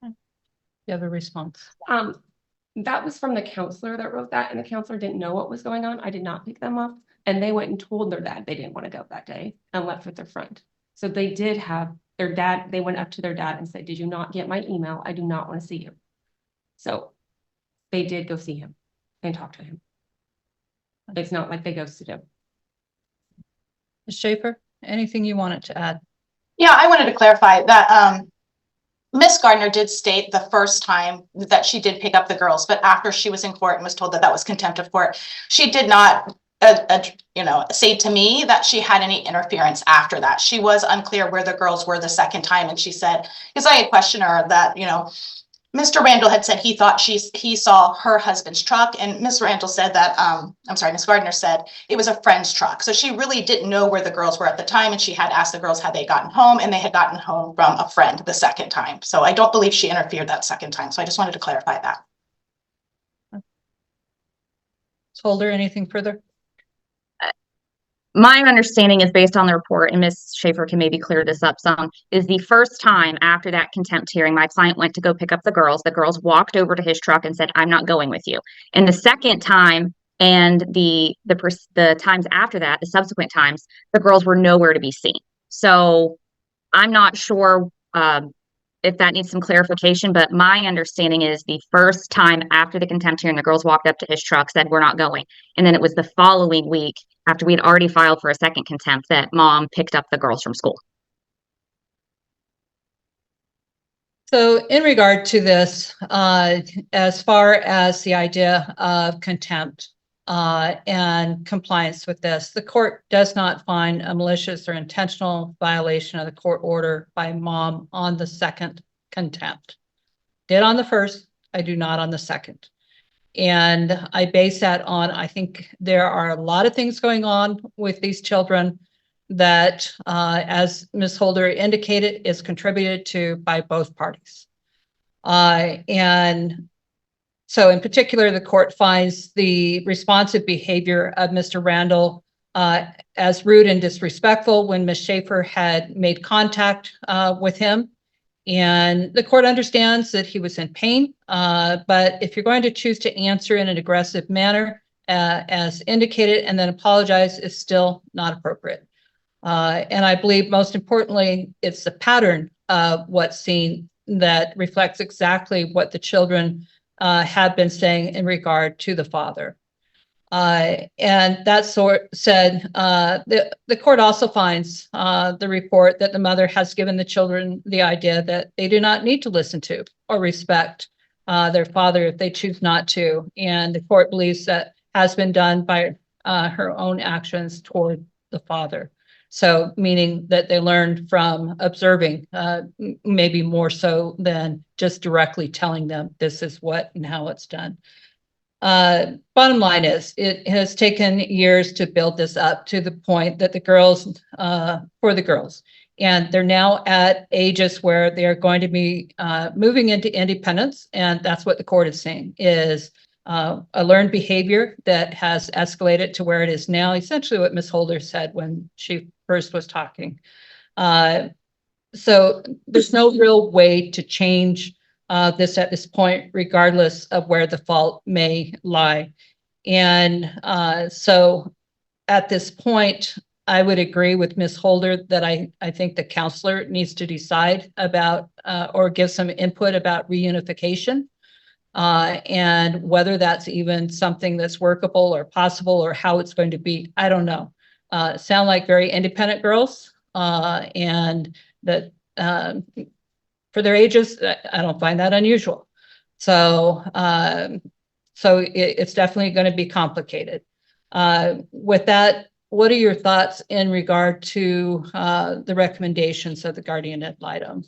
Speaker 2: You have a response?
Speaker 14: That was from the counselor that wrote that, and the counselor didn't know what was going on. I did not pick them up, and they went and told their dad they didn't want to go that day and left with their friend. So they did have their dad, they went up to their dad and said, did you not get my email? I do not want to see you. So they did go see him and talk to him. It's not like they ghosted him.
Speaker 2: Ms. Schaefer, anything you wanted to add?
Speaker 15: Yeah, I wanted to clarify that Miss Gardner did state the first time that she did pick up the girls, but after she was in court and was told that that was contempt of court, she did not say to me that she had any interference after that. She was unclear where the girls were the second time, and she said, because I had questioned her that, Mr. Randall had said he thought he saw her husband's truck, and Miss Randall said that, Miss Gardner said it was a friend's truck. So she really didn't know where the girls were at the time, and she had asked the girls had they gotten home, and they had gotten home from a friend the second time. So I don't believe she interfered that second time. So I just wanted to clarify that.
Speaker 2: Ms. Holder, anything further?
Speaker 13: My understanding is based on the report, and Ms. Schaefer can maybe clear this up some, is the first time after that contempt hearing, my client went to go pick up the girls walked over to his truck and said, I'm not going with you. And the second time and the times after that, the subsequent times, the girls were nowhere to be seen. So I'm not sure if that needs some clarification, but my understanding is the first time after the contempt hearing, the girls walked up to his truck, said, we're not going. And then it was the following week, after we had already filed for a second contempt, that mom picked up the girls from school.
Speaker 2: So in regard to this, as far as the idea of contempt and compliance with this, the court does not find a malicious or intentional violation of the court order by mom on the second contempt. Did on the first, I do not on the second. And I base that on, I think there are a lot of things going on with these children that, as Ms. Holder indicated, is contributed to by both parties. And so in particular, the court finds the responsive behavior of Mr. Randall as rude and disrespectful when Ms. Schaefer had made contact with him. And the court understands that he was in pain, but if you're going to choose to answer in an aggressive manner, as indicated, and then apologize, is still not appropriate. And I believe most importantly, it's the pattern of what's seen that reflects exactly what the children have been saying in regard to the father. And that sort said, the court also finds the report that the mother has given the children the idea that they do not need to listen to or respect their father if they choose not to. And the court believes that has been done by her own actions toward the father. So meaning that they learned from observing, maybe more so than just directly telling them this is what and how it's done. Bottom line is, it has taken years to build this up to the point that the girls, for the girls, and they're now at ages where they're going to be moving into independence. And that's what the court is saying is a learned behavior that has escalated to where it is now, essentially what Ms. Holder said when she first was talking. So there's no real way to change this at this point, regardless of where the fault may lie. And so at this point, I would agree with Ms. Holder that I think the counselor needs to decide about or give some input about reunification and whether that's even something that's workable or possible or how it's going to be. I don't know. Sound like very independent girls and that for their ages, I don't find that unusual. So, it's definitely going to be complicated. With that, what are your thoughts in regard to the recommendations of the guardian ad litem?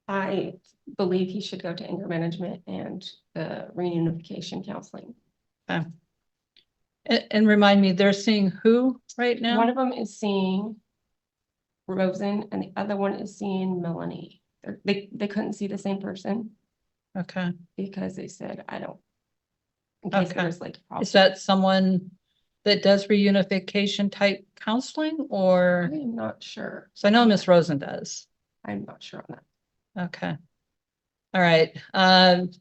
Speaker 14: I believe he should go to anger management and the reunification counseling.
Speaker 2: Okay. And remind me, they're seeing who right now?
Speaker 14: One of them is seeing Rosen and the other one is seeing Melanie. They couldn't see the same person.
Speaker 2: Okay.
Speaker 14: Because they said, I don't, in case there's like a problem.
Speaker 2: Is that someone that does reunification type counseling or?
Speaker 14: I'm not sure.
Speaker 2: So I know Miss Rosen does.
Speaker 14: I'm not sure on that.
Speaker 2: Okay. All right.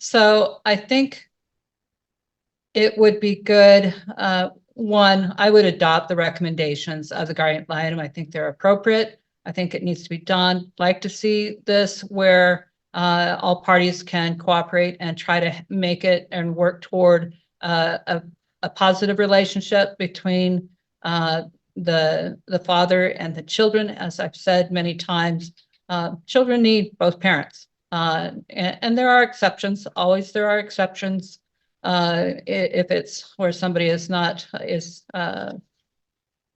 Speaker 2: So I think it would be good. One, I would adopt the recommendations of the guardian ad litem. I think they're appropriate. I think it needs to be done. Like to see this where all parties can cooperate and try to make it and work toward a positive relationship between the father and the children. As I've said many times, children need both parents. And there are exceptions. Always there are exceptions. If it's where somebody is not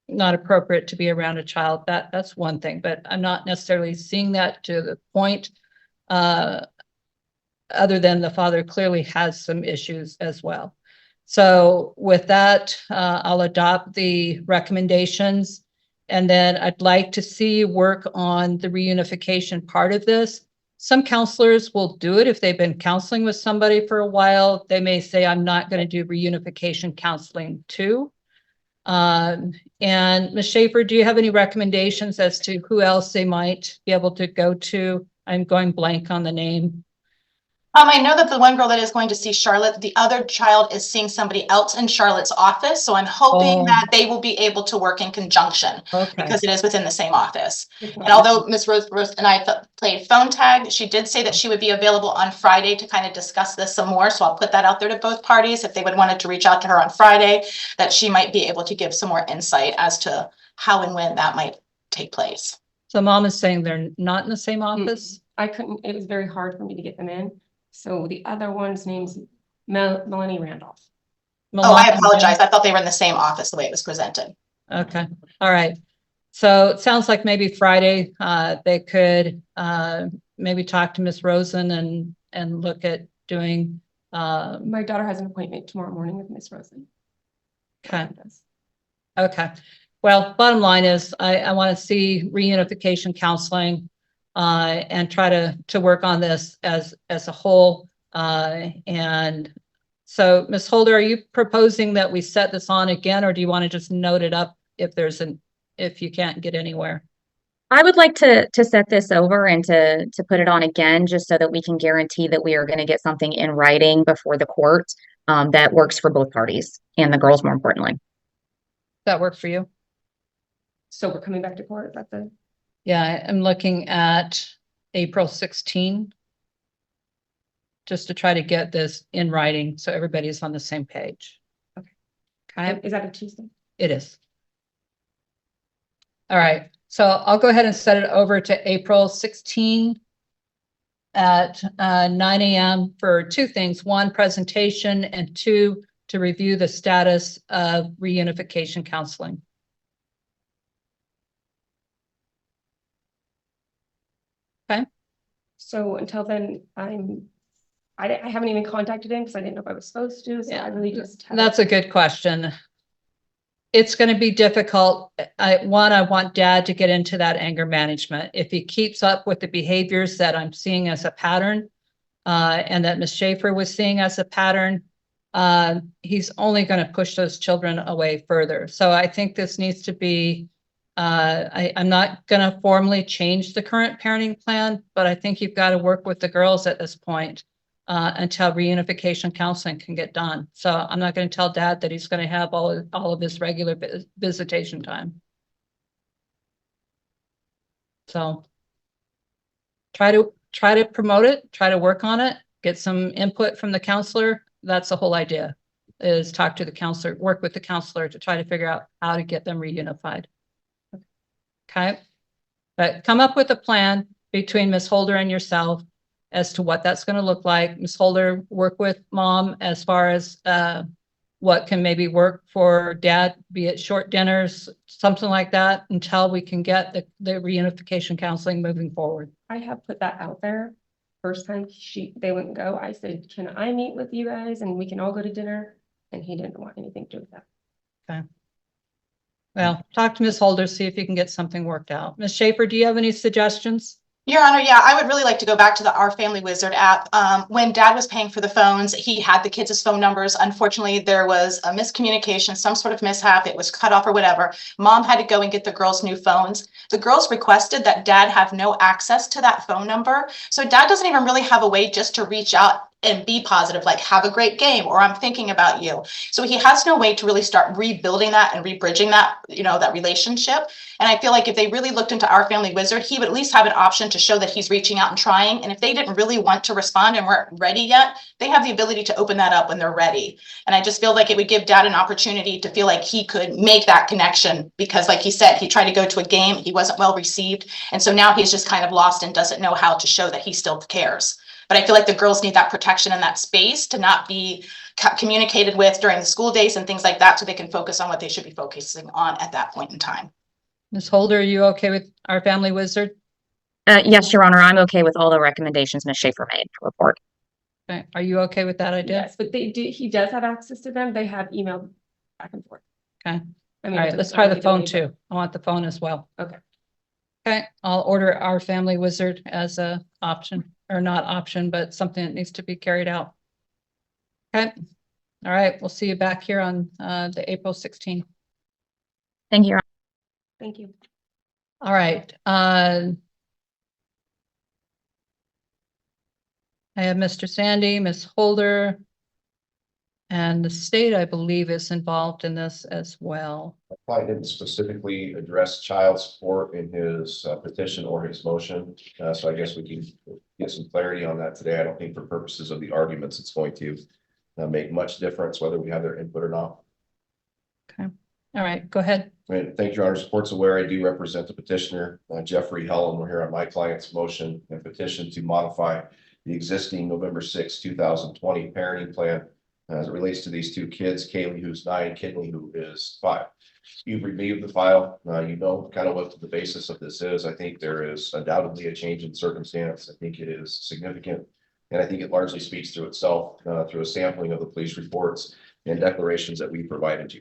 Speaker 2: appropriate to be around a child, that's one thing, but I'm not necessarily seeing that to the point other than the father clearly has some issues as well. So with that, I'll adopt the recommendations, and then I'd like to see work on the reunification part of this. Some counselors will do it if they've been counseling with somebody for a while. They may say, I'm not going to do reunification counseling too. And Ms. Schaefer, do you have any recommendations as to who else they might be able to go to? I'm going blank on the name.
Speaker 15: I know that the one girl that is going to see Charlotte, the other child is seeing somebody else in Charlotte's office. So I'm hoping that they will be able to work in conjunction because it is within the same office. And although Ms. Rose and I played phone tag, she did say that she would be available on Friday to kind of discuss this some more. So I'll put that out there to both parties. If they would wanted to reach out to her on Friday, that she might be able to give some more insight as to how and when that might take place.
Speaker 2: So mom is saying they're not in the same office?
Speaker 14: I couldn't, it was very hard for me to get them in. So the other one's name's Melanie Randolph.
Speaker 15: Oh, I apologize. I thought they were in the same office the way it was presented.
Speaker 2: Okay, all right. So it sounds like maybe Friday, they could maybe talk to Miss Rosen and look at doing.
Speaker 14: My daughter has an appointment tomorrow morning with Miss Rosen.
Speaker 2: Okay. Okay. Well, bottom line is I want to see reunification counseling and try to work on this as a whole. And so, Ms. Holder, are you proposing that we set this on again, or do you want to just note it up if you can't get anywhere?
Speaker 13: I would like to set this over and to put it on again, just so that we can guarantee that we are going to get something in writing before the court that works for both parties and the girls, more importantly.
Speaker 2: That work for you?
Speaker 14: So we're coming back to court about the.
Speaker 2: Yeah, I'm looking at April 16. Just to try to get this in writing so everybody's on the same page.
Speaker 14: Okay.
Speaker 2: Okay.
Speaker 14: Is that a Tuesday?
Speaker 2: It is. All right. So I'll go ahead and set it over to April 16 at 9 a.m. for two things. One, presentation, and two, to review the status of reunification counseling. Okay.
Speaker 14: So until then, I haven't even contacted him because I didn't know if I was supposed to. So I really just.
Speaker 2: That's a good question. It's going to be difficult. I want Dad to get into that anger management. If he keeps up with the behaviors that I'm seeing as a pattern, and that Ms. Schaefer was seeing as a pattern, he's only going to push those children away further. So I think this needs to be, I'm not going to formally change the current parenting plan, but I think you've got to work with the girls at this point until reunification counseling can get done. So I'm not going to tell Dad that he's going to have all of his regular visitation time. So try to promote it, try to work on it, get some input from the counselor. That's the whole idea, is talk to the counselor, work with the counselor to try to figure out how to get them reunified. Okay. But come up with a plan between Ms. Holder and yourself as to what that's going to look like. Ms. Holder, work with Mom as far as what can maybe work for Dad, be it short dinners, something like that, until we can get the reunification counseling moving forward.
Speaker 14: I have put that out there. First time they wouldn't go, I said, can I meet with you guys and we can all go to dinner? And he didn't want anything to do with that.
Speaker 2: Okay. Well, talk to Ms. Holder, see if you can get something worked out. Ms. Schaefer, do you have any suggestions?
Speaker 15: Your Honor, yeah, I would really like to go back to the Our Family Wizard app. When Dad was paying for the phones, he had the kids' phone numbers. Unfortunately, there was a miscommunication, some sort of mishap. It was cut off or whatever. Mom had to go and get the girls' new phones. The girls requested that Dad have no access to that phone number. So Dad doesn't even really have a way just to reach out and be positive, like have a great game, or I'm thinking about you. So he has no way to really start rebuilding that and rebridging that, that relationship. And I feel like if they really looked into Our Family Wizard, he would at least have an option to show that he's reaching out and trying. And if they didn't really want to respond and weren't ready yet, they have the ability to open that up when they're ready. And I just feel like it would give Dad an opportunity to feel like he could make that connection, because like he said, he tried to go to a game, he wasn't well received. And so now he's just kind of lost and doesn't know how to show that he still cares. But I feel like the girls need that protection and that space to not be communicated with during the school days and things like that, so they can focus on what they should be focusing on at that point in time.
Speaker 2: Ms. Holder, are you okay with Our Family Wizard?
Speaker 13: Yes, Your Honor, I'm okay with all the recommendations Ms. Schaefer made to report.
Speaker 2: Okay. Are you okay with that idea?
Speaker 14: Yes, but he does have access to them. They have emailed back and forth.
Speaker 2: Okay.
Speaker 14: I mean,
Speaker 2: all right, let's try the phone too. I want the phone as well.
Speaker 14: Okay.
Speaker 2: Okay, I'll order Our Family Wizard as a option, or not option, but something that needs to be carried out. Okay. All right, we'll see you back here on the April 16th.
Speaker 13: Thank you, Your Honor.
Speaker 14: Thank you.
Speaker 2: All right. I have Mr. Sandy, Ms. Holder, and the state, I believe, is involved in this as well.
Speaker 8: The client didn't specifically address child support in his petition or his motion, so I guess we can get some clarity on that today. I don't think for purposes of the arguments it's going to make much difference whether we have their input or not.
Speaker 2: Okay. All right, go ahead.
Speaker 8: Right. Thank you, Your Honor. Court's aware I do represent the petitioner, Jeffrey Helen. We're here on my client's motion and petition to modify the existing November 6, 2020 parenting plan as it relates to these two kids, Kaylee, who's 9, Kinley, who is 5. You've reviewed the file. You know kind of what the basis of this is. I think there is undoubtedly a change in circumstance. I think it is significant. And I think it largely speaks to itself through a sampling of the police reports and declarations that we provided you.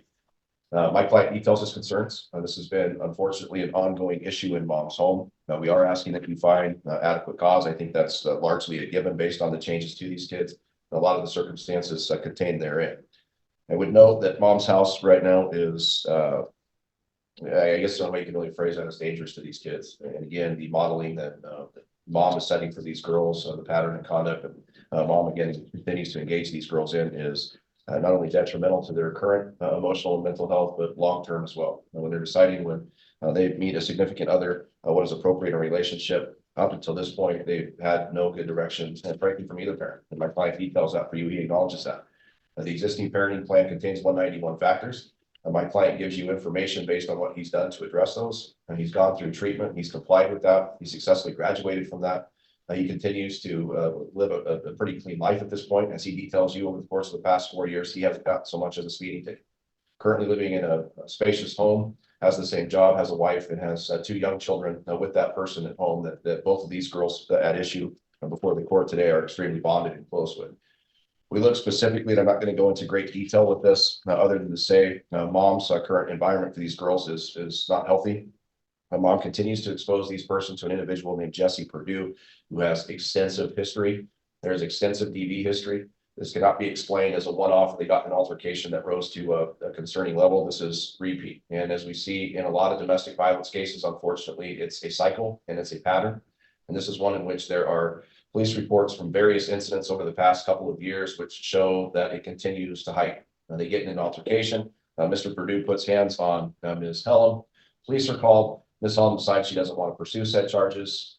Speaker 8: My client details his concerns. This has been, unfortunately, an ongoing issue in mom's home. We are asking that you find adequate cause. I think that's largely a given based on the changes to these kids, a lot of the circumstances contained therein. I would note that mom's house right now is, I guess the way you can really phrase that is dangerous to these kids. And again, the modeling that mom is setting for these girls, the pattern and conduct that mom again continues to engage these girls in is not only detrimental to their current emotional and mental health, but long-term as well. And when they're deciding when they meet a significant other, what is appropriate in a relationship, up until this point, they've had no good directions, and frankly, from either parent. And my client details that for you. He acknowledges that. The existing parenting plan contains 191 factors. My client gives you information based on what he's done to address those. And he's gone through treatment. He's complied with that. He successfully graduated from that. He continues to live a pretty clean life at this point. As he details you over the course of the past 4 years, he hasn't got so much as a speeding ticket. Currently living in a spacious home, has the same job, has a wife, and has 2 young children with that person at home that both of these girls at issue before the court today are extremely bonded and close with. We look specifically, and I'm not going to go into great detail with this, other than to say mom's current environment for these girls is not healthy. My mom continues to expose these persons to an individual named Jesse Purdue, who has extensive history. There's extensive DV history. This cannot be explained as a one-off. They got an altercation that rose to a concerning level. This is repeat. And as we see in a lot of domestic violence cases, unfortunately, it's a cycle and it's a pattern. And this is one in which there are police reports from various incidents over the past couple of years, which show that it continues to heighten. They get in an altercation. Mr. Purdue puts hands on Ms. Helen. Police are called. Ms. Helen decides she doesn't want to pursue said charges.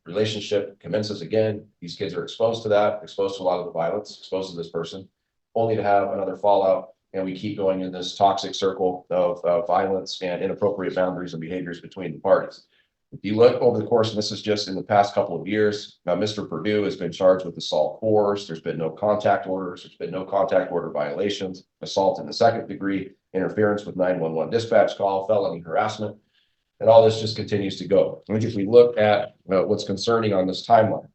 Speaker 8: Relationship commences again. These kids are exposed to that, exposed to a lot of the violence, exposed to this person, only to have another fallout. And we keep going in this toxic circle of violence and inappropriate boundaries and behaviors between the parties. If you look over the course, and this is just in the past couple of years, Mr. Purdue has been charged with assault force. There's been no contact orders. There's been no contact order violations, assault in the 2nd degree, interference with 911 dispatch call, felony harassment. And all this just continues to go. And if we look at what's concerning on this timeline,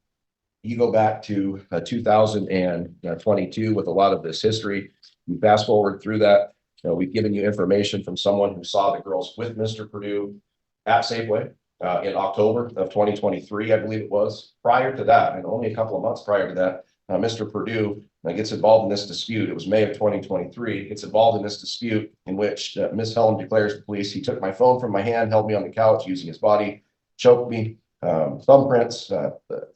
Speaker 8: you go back to 2022 with a lot of this history. You fast forward through that. We've given you information from someone who saw the girls with Mr. Purdue at Safeway in October of 2023, I believe it was. Prior to that, and only a couple of months prior to that, Mr. Purdue gets involved in this dispute. It was May of 2023. Gets involved in this dispute in which Ms. Helen declares to the police, he took my phone from my hand, held me on the couch using his body, choked me, thumbprints.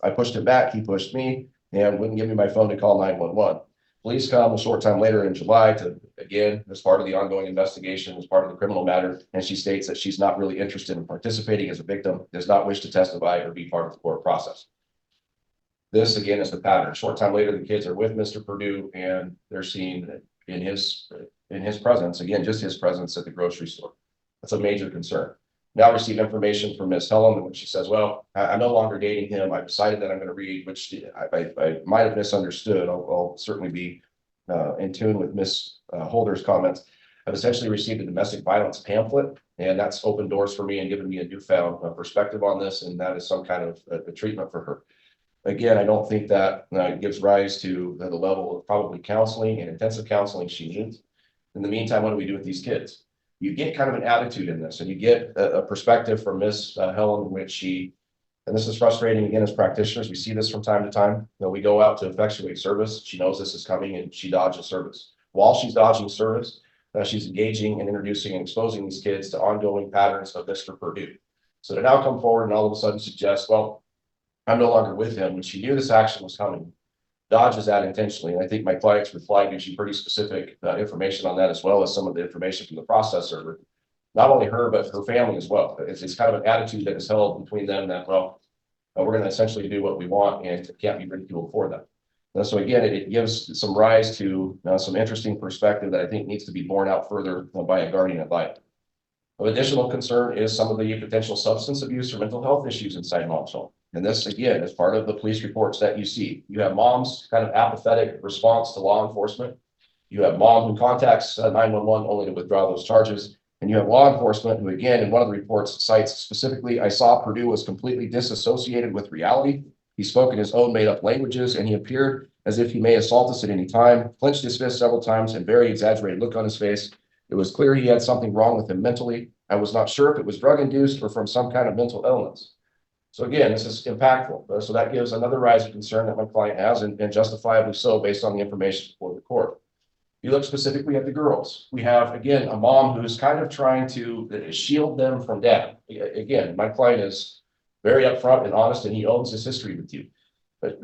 Speaker 8: I pushed him back. He pushed me and wouldn't give me my phone to call 911. Police come a short time later in July to, again, as part of the ongoing investigation, as part of the criminal matter, and she states that she's not really interested in participating as a victim, does not wish to testify or be part of the court process. This, again, is the pattern. A short time later, the kids are with Mr. Purdue, and they're seen in his presence, again, just his presence at the grocery store. That's a major concern. Now I receive information from Ms. Helen, in which she says, well, I'm no longer dating him. I've decided that I'm going to read, which I might have misunderstood. I'll certainly be in tune with Ms. Holder's comments. I've essentially received a domestic violence pamphlet, and that's opened doors for me and given me a newfound perspective on this, and that is some kind of a treatment for her. Again, I don't think that gives rise to the level of probably counseling and intensive counseling she needs. In the meantime, what do we do with these kids? You get kind of an attitude in this, and you get a perspective from Miss Helen, in which she, and this is frustrating again as practitioners, we see this from time to time. We go out to effectuate service. She knows this is coming and she dodges service. While she's dodging service, she's engaging and introducing and exposing these kids to ongoing patterns of Mr. Purdue. So to now come forward and all of a sudden suggest, well, I'm no longer with him, when she knew this action was coming, dodges that intentionally. And I think my client's reply gives you pretty specific information on that, as well as some of the information from the process server. Not only her, but her family as well. It's kind of an attitude that is held between them that, well, we're going to essentially do what we want and can't be ridiculed for that. So again, it gives some rise to some interesting perspective that I think needs to be borne out further by a guardian ad litem. Of additional concern is some of the potential substance abuse or mental health issues inside mom's home. And this, again, is part of the police reports that you see. You have mom's kind of apathetic response to law enforcement. You have mom who contacts 911 only to withdraw those charges. And you have law enforcement who, again, in one of the reports cites specifically, I saw Purdue was completely disassociated with reality. He spoke in his own made-up languages, and he appeared as if he may assault us at any time, clenched his fist several times, and very exaggerated look on his face. It was clear he had something wrong with him mentally. I was not sure if it was drug-induced or from some kind of mental illness. So again, this is impactful. So that gives another rise of concern that my client has, and justifiably so based on the information before the court. You look specifically at the girls. We have, again, a mom who's kind of trying to shield them from dad. Again, my client is very upfront and honest, and he owns his history with you. But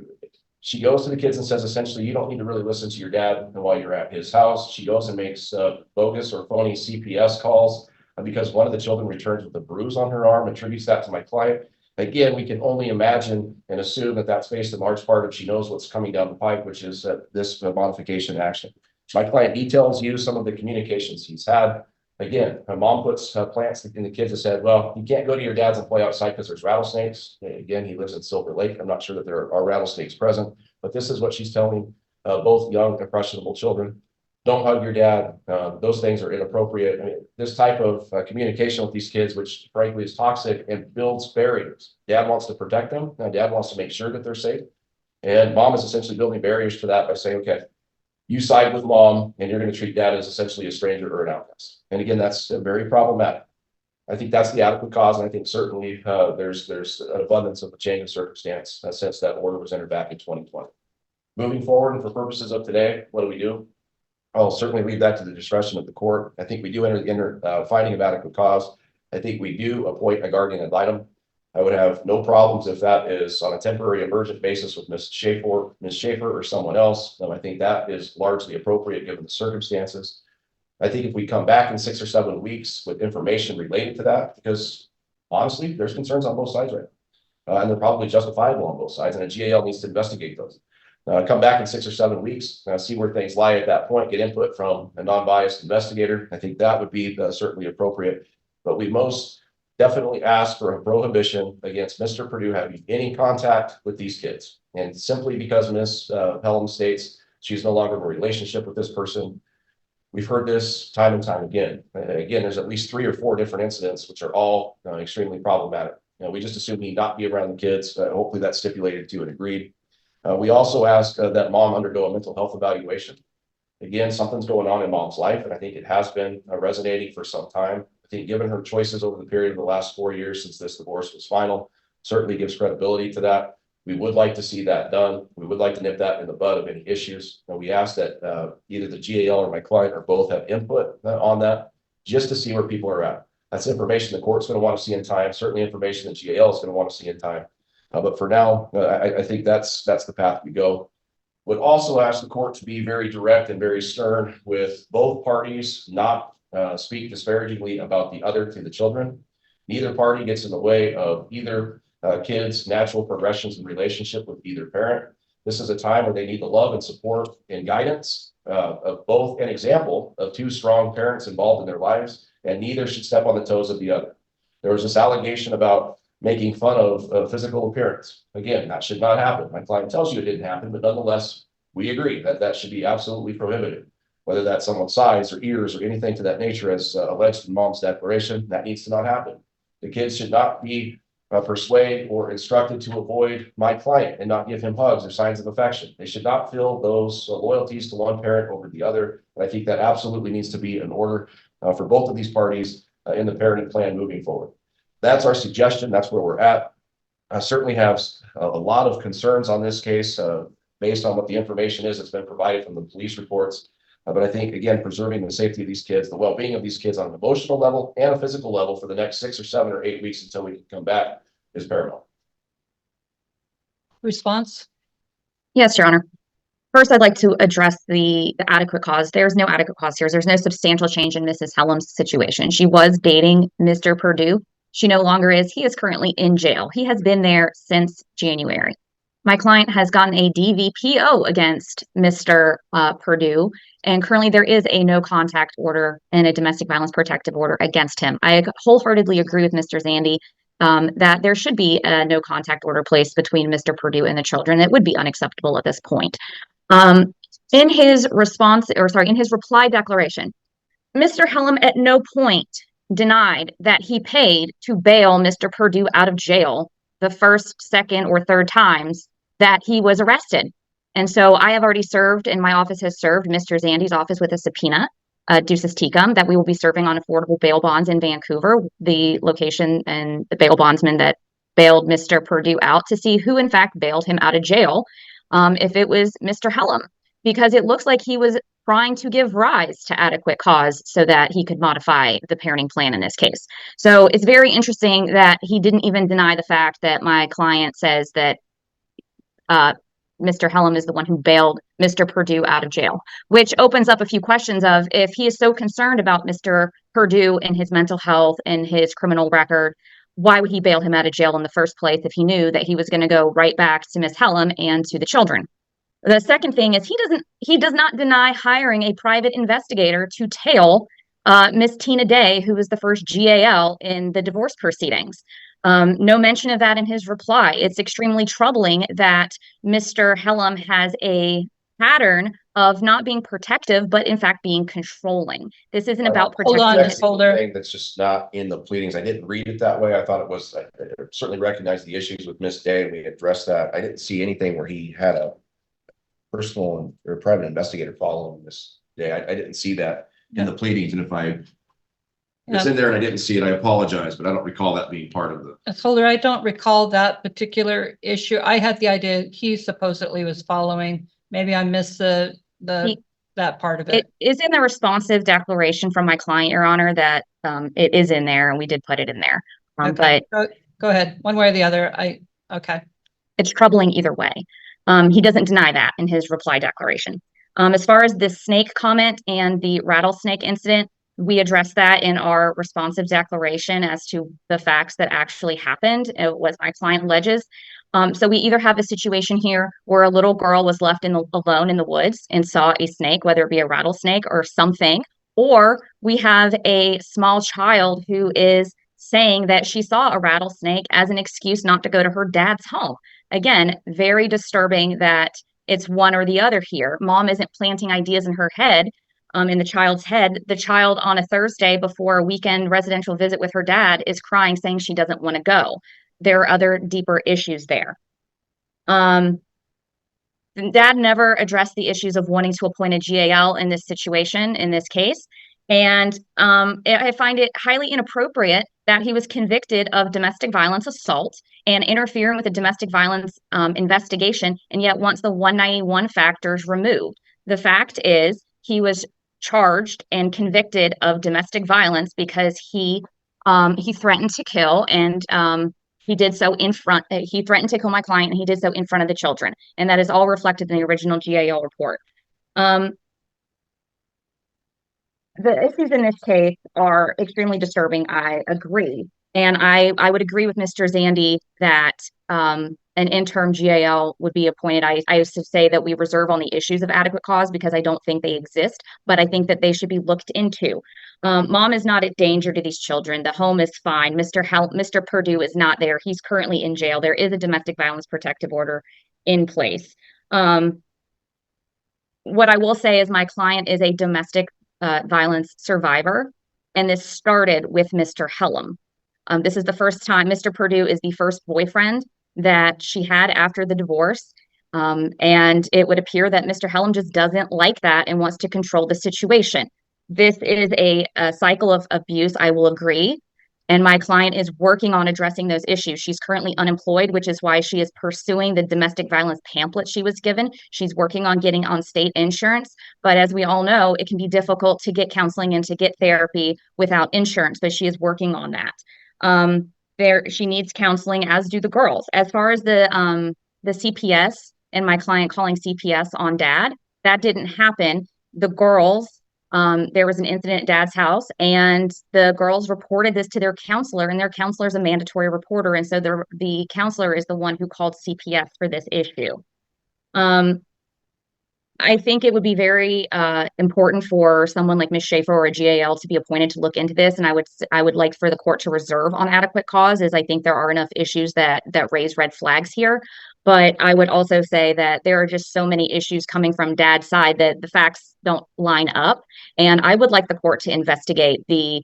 Speaker 8: she goes to the kids and says, essentially, you don't need to really listen to your dad while you're at his house. She goes and makes bogus or phony CPS calls because one of the children returns with a bruise on her arm, attributes that to my client. Again, we can only imagine and assume that that's based in large part if she knows what's coming down the pipe, which is this modification action. My client details you some of the communications he's had. Again, my mom puts plants in the kids and said, well, you can't go to your dad's and play outside because there's rattlesnakes. Again, he lives in Silver Lake. I'm not sure that there are rattlesnakes present, but this is what she's telling both young, impressionable children. Don't hug your dad. Those things are inappropriate. I mean, this type of communication with these kids, which frankly is toxic and builds barriers. Dad wants to protect them. Dad wants to make sure that they're safe. And mom is essentially building barriers to that by saying, okay, you side with mom and you're going to treat dad as essentially a stranger or an outcast. And again, that's very problematic. I think that's the adequate cause. And I think certainly there's an abundance of a change of circumstance since that order was entered back in 2020. Moving forward, and for purposes of today, what do? I'll certainly leave that to the discretion of the court. I think we do enter finding of adequate cause. I think we do appoint a guardian ad litem. I would have no problems if that is on a temporary emergent basis with Ms. Schaefer or someone else. I think that is largely appropriate given the circumstances. I think if we come back in 6 or 7 weeks with information related to that, because honestly, there's concerns on both sides right now. And they're probably justifiable on both sides, and a GAL needs to investigate those. Come back in 6 or 7 weeks, see where things lie at that point, get input from a non-biased investigator. I think that would be certainly appropriate. But we most definitely ask for a prohibition against Mr. Purdue having any contact with these kids. And simply because Ms. Helen states she's no longer in a relationship with this person, we've heard this time and time again. Again, there's at least 3 or 4 different incidents, which are all extremely problematic. We just assume he not be around the kids. Hopefully that's stipulated to and agreed. We also ask that mom undergo a mental health evaluation. Again, something's going on in mom's life, and I think it has been resonating for some time. I think given her choices over the period of the last 4 years since this divorce was final, certainly gives credibility to that. We would like to see that done. We would like to nip that in the bud of any issues. And we ask that either the GAL or my client or both have input on that just to see where people are at. That's information the court's going to want to see in time, certainly information the GAL is going to want to see in time. But for now, I think that's the path we go. Would also ask the court to be very direct and very stern with both parties, not speak disparagingly about the other to the children. Neither party gets in the way of either kids' natural progressions in relationship with either parent. This is a time where they need the love and support and guidance of both an example of 2 strong parents involved in their lives, and neither should step on the toes of the other. There was this allegation about making fun of physical appearance. Again, that should not happen. My client tells you it didn't happen, but nonetheless, we agree that that should be absolutely prohibited. Whether that's someone's size or ears or anything to that nature as alleged in mom's declaration, that needs to not happen. The kids should not be persuaded or instructed to avoid my client and not give him hugs or signs of affection. They should not feel those loyalties to one parent over the other. And I think that absolutely needs to be in order for both of these parties in the parenting plan moving forward. That's our suggestion. That's where we're at. I certainly have a lot of concerns on this case based on what the information is that's been provided from the police reports. But I think, again, preserving the safety of these kids, the well-being of these kids on an emotional level and a physical level for the next 6 or 7 or 8 weeks until we can come back is paramount.
Speaker 2: Response?
Speaker 13: Yes, Your Honor. First, I'd like to address the adequate cause. There's no adequate cause here. There's no substantial change in Mrs. Helen's situation. She was dating Mr. Purdue. She no longer is. He is currently in jail. He has been there since January. My client has gotten a DVPO against Mr. Purdue, and currently there is a no contact order and a domestic violence protective order against him. I wholeheartedly agree with Mr. Zandy that there should be a no contact order placed between Mr. Purdue and the children. It would be unacceptable at this point. In his reply declaration, Mr. Helen at no point denied that he paid to bail Mr. Purdue out of jail the first, second, or third times that he was arrested. And so I have already served, and my office has served Mr. Zandy's office with a subpoena, ducis tecum, that we will be serving on affordable bail bonds in Vancouver, the location and the bail bondsman that bailed Mr. Purdue out, to see who in fact bailed him out of jail, if it was Mr. Helen, because it looks like he was trying to give rise to adequate cause so that he could modify the parenting plan in this case. So it's very interesting that he didn't even deny the fact that my client says that Mr. Helen is the one who bailed Mr. Purdue out of jail, which opens up a few questions of, if he is so concerned about Mr. Purdue and his mental health and his criminal record, why would he bail him out of jail in the first place if he knew that he was going to go right back to Miss Helen and to the children? The second thing is he does not deny hiring a private investigator to tail Miss Tina Day, who was the first GAL in the divorce proceedings. No mention of that in his reply. It's extremely troubling that Mr. Helen has a pattern of not being protective, but in fact being controlling. This isn't about protecting.
Speaker 2: Hold on, Holder.
Speaker 8: Thing that's just not in the pleadings. I didn't read it that way. I thought it was. I certainly recognized the issues with Miss Day, and we addressed that. I didn't see anything where he had a personal or private investigator following Miss Day. I didn't see that in the pleadings, and if it's in there and I didn't see it, I apologize, but I don't recall that being part of the.
Speaker 2: Holder, I don't recall that particular issue. I had the idea he supposedly was following. Maybe I missed that part of it.
Speaker 13: It is in the responsive declaration from my client, Your Honor, that it is in there, and we did put it in there.
Speaker 2: Okay.
Speaker 13: But
Speaker 2: go ahead, one way or the other. Okay.
Speaker 13: It's troubling either way. He doesn't deny that in his reply declaration. As far as the snake comment and the rattlesnake incident, we addressed that in our responsive declaration as to the facts that actually happened. It was my client alleges. So we either have a situation here where a little girl was left alone in the woods and saw a snake, whether it be a rattlesnake or something, or we have a small child who is saying that she saw a rattlesnake as an excuse not to go to her dad's home. Again, very disturbing that it's one or the other here. Mom isn't planting ideas in her head, in the child's head. The child on a Thursday before a weekend residential visit with her dad is crying, saying she doesn't want to go. There are other deeper issues there. Dad never addressed the issues of wanting to appoint a GAL in this situation, in this case. And I find it highly inappropriate that he was convicted of domestic violence assault and interfering with a domestic violence investigation, and yet wants the 191 factors removed. The fact is, he was charged and convicted of domestic violence because he threatened to kill, and he did so he threatened to kill my client, and he did so in front of the children. And that is all reflected in the original GAL report. The issues in this case are extremely disturbing, I agree. And I would agree with Mr. Zandy that an interim GAL would be appointed. I used to say that we reserve on the issues of adequate cause because I don't think they exist, but I think that they should be looked into. Mom is not a danger to these children. The home is fine. Mr. Purdue is not there. He's currently in jail. There is a domestic violence protective order in place. What I will say is my client is a domestic violence survivor, and this started with Mr. Helen. This is the first time. Mr. Purdue is the first boyfriend that she had after the divorce, and it would appear that Mr. Helen just doesn't like that and wants to control the situation. This is a cycle of abuse, I will agree, and my client is working on addressing those issues. She's currently unemployed, which is why she is pursuing the domestic violence pamphlet she was given. She's working on getting on state insurance, but as we all know, it can be difficult to get counseling and to get therapy without insurance, but she is working on that. She needs counseling, as do the girls. As far as the CPS and my client calling CPS on dad, that didn't happen. The girls There was an incident at dad's house, and the girls reported this to their counselor, and their counselor is a mandatory reporter. And so the counselor is the one who called CPS for this issue. I think it would be very important for someone like Ms. Schaefer or a GAL to be appointed to look into this. And I would like for the court to reserve on adequate cause, as I think there are enough issues that raise red flags here. But I would also say that there are just so many issues coming from dad's side that the facts don't line up. And I would like the court to investigate the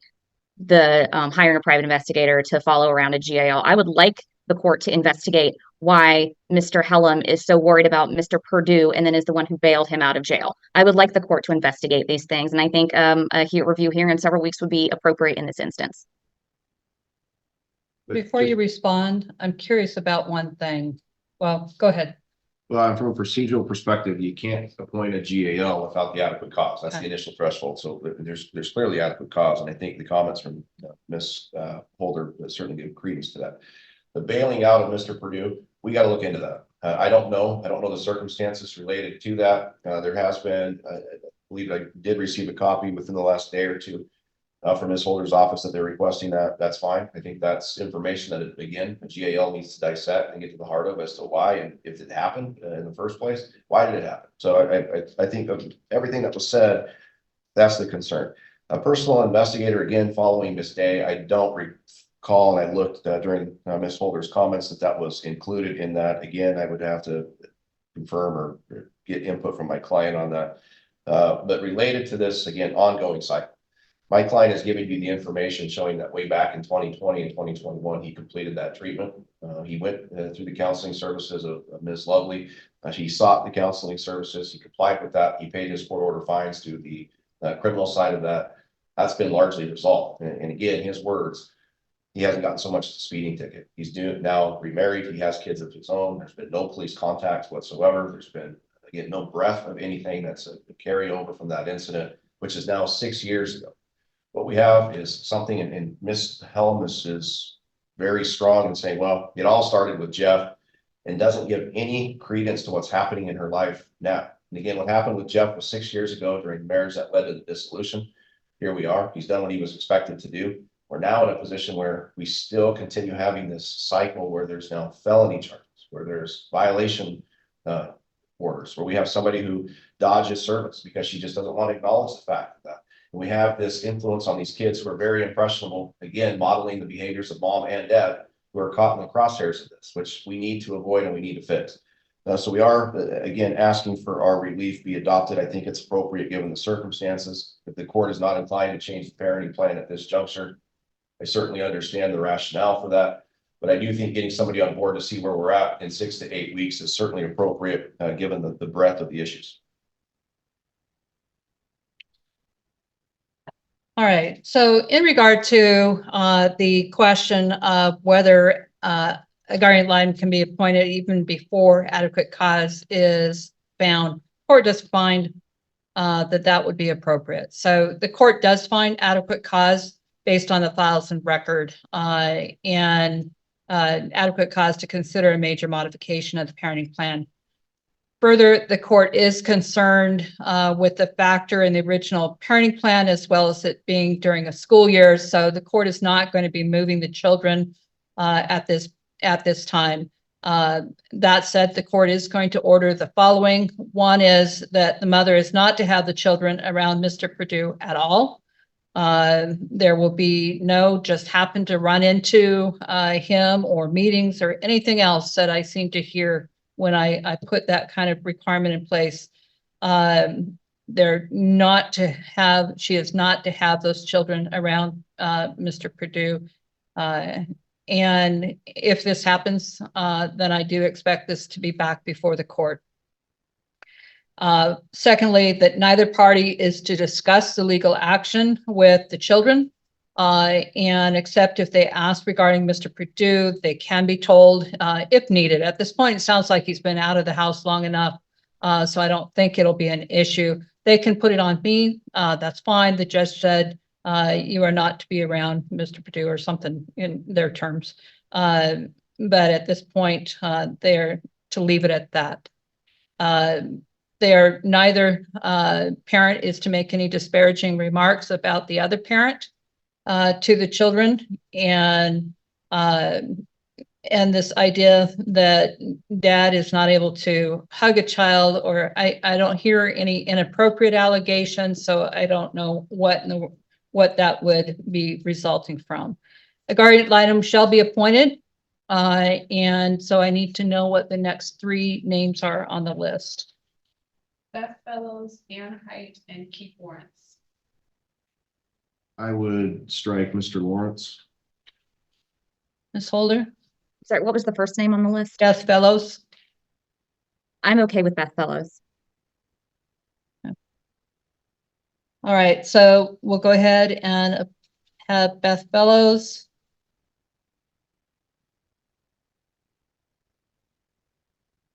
Speaker 13: hiring a private investigator to follow around a GAL. I would like the court to investigate why Mr. Helen is so worried about Mr. Perdue and then is the one who bailed him out of jail. I would like the court to investigate these things. And I think a review here in several weeks would be appropriate in this instance.
Speaker 2: Before you respond, I'm curious about one thing. Well, go ahead.
Speaker 8: Well, from a procedural perspective, you can't appoint a GAL without the adequate cause. That's the initial threshold. So there's clearly adequate cause. And I think the comments from Ms. Holder certainly give credence to that. The bailing out of Mr. Perdue, we got to look into that. I don't know the circumstances related to that. There has been, I believe I did receive a copy within the last day or two from Ms. Holder's office that they're requesting that. That's fine. I think that's information that, again, a GAL needs to dissect and get to the heart of as to why, and if it happened in the first place, why did it happen? So I think of everything that was said, that's the concern. A personal investigator, again, following Ms. Day, I don't recall, and I looked during Ms. Holder's comments that was included in that. Again, I would have to confirm or get input from my client on that. But related to this, again, ongoing cycle. My client has given you the information showing that way back in 2020 and 2021, he completed that treatment. He went through the counseling services of Ms. Lovely. He sought the counseling services. He complied with that. He paid his court order fines to the criminal side of that. That's been largely resolved. And again, his words, he hasn't gotten so much as a speeding ticket. He's now remarried. He has kids of his own. There's been no police contact whatsoever. There's been, again, no breath of anything that's a carryover from that incident, which is now 6 years ago. What we have is something, and Ms. Helen is very strong in saying, well, it all started with Jeff, and doesn't give any credence to what's happening in her life now. And again, what happened with Jeff was 6 years ago during the marriage that led to the dissolution. Here we are. He's done what he was expected to do. We're now in a position where we still continue having this cycle where there's now felony charges, where there's violation orders, where we have somebody who dodges service because she just doesn't want to acknowledge the fact of that. We have this influence on these kids who are very impressionable, again, modeling the behaviors of mom and dad who are caught in the crosshairs of this, which we need to avoid and we need to fix. So we are, again, asking for our relief be adopted. I think it's appropriate given the circumstances. If the court is not inclined to change the parenting plan at this juncture, I certainly understand the rationale for that. But I do think getting somebody on board to see where we're at in 6 to 8 weeks is certainly appropriate given the breadth of the issues.
Speaker 2: All right. So in regard to the question of whether a guardian ad litem can be appointed even before adequate cause is found, court does find that would be appropriate. So the court does find adequate cause based on the files and record and adequate cause to consider a major modification of the parenting plan. Further, the court is concerned with the factor in the original parenting plan, as well as it being during a school year. So the court is not going to be moving the children at this time. That said, the court is going to order the following. One is that the mother is not to have the children around Mr. Perdue at all. There will be no just happen to run into him or meetings or anything else that I seem to hear when I put that kind of requirement in place. She is not to have those children around Mr. Perdue. And if this happens, then I do expect this to be back before the court. Secondly, that neither party is to discuss the legal action with the children. And except if they ask regarding Mr. Perdue, they can be told if needed. At this point, it sounds like he's been out of the house long enough, so I don't think it'll be an issue. They can put it on me. That's fine. The judge said you are not to be around Mr. Perdue or something in their terms. But at this point, they're to leave it at that. neither parent is to make any disparaging remarks about the other parent to the children, and this idea that dad is not able to hug a child, or I don't hear any inappropriate allegations, so I don't know what that would be resulting from. A guardian ad litem shall be appointed, and so I need to know what the next 3 names are on the list.
Speaker 14: Beth Fellows, Ann Height, and Keith Lawrence.
Speaker 8: I would strike Mr. Lawrence.
Speaker 2: Ms. Holder?
Speaker 13: Sorry, what was the first name on the list?
Speaker 2: Beth Fellows.
Speaker 13: I'm okay with Beth Fellows.
Speaker 2: All right, so we'll go ahead and have Beth Fellows.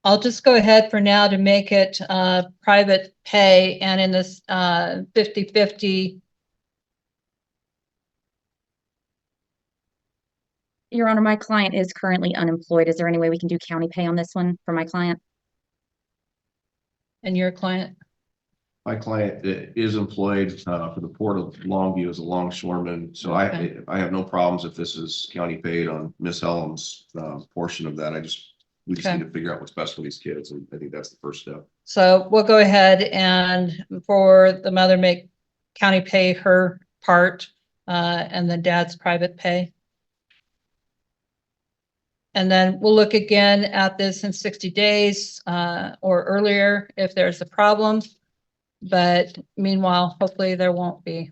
Speaker 2: I'll just go ahead for now to make it private pay, and in this 50-50.
Speaker 13: Your Honor, my client is currently unemployed. Is there any way we can do county pay on this one for my client?
Speaker 2: And your client?
Speaker 8: My client is employed for the Port of Longview as a longshoreman, so
Speaker 2: Okay.
Speaker 8: I have no problems if this is county paid on Miss Helen's portion of that. We just
Speaker 2: Okay.
Speaker 8: need to figure out what's best for these kids, and I think that's the first step.
Speaker 2: So we'll go ahead and for the mother make county pay her part, and the dad's private pay. And then we'll look again at this in 60 days or earlier if there's a problem. But meanwhile, hopefully there won't be.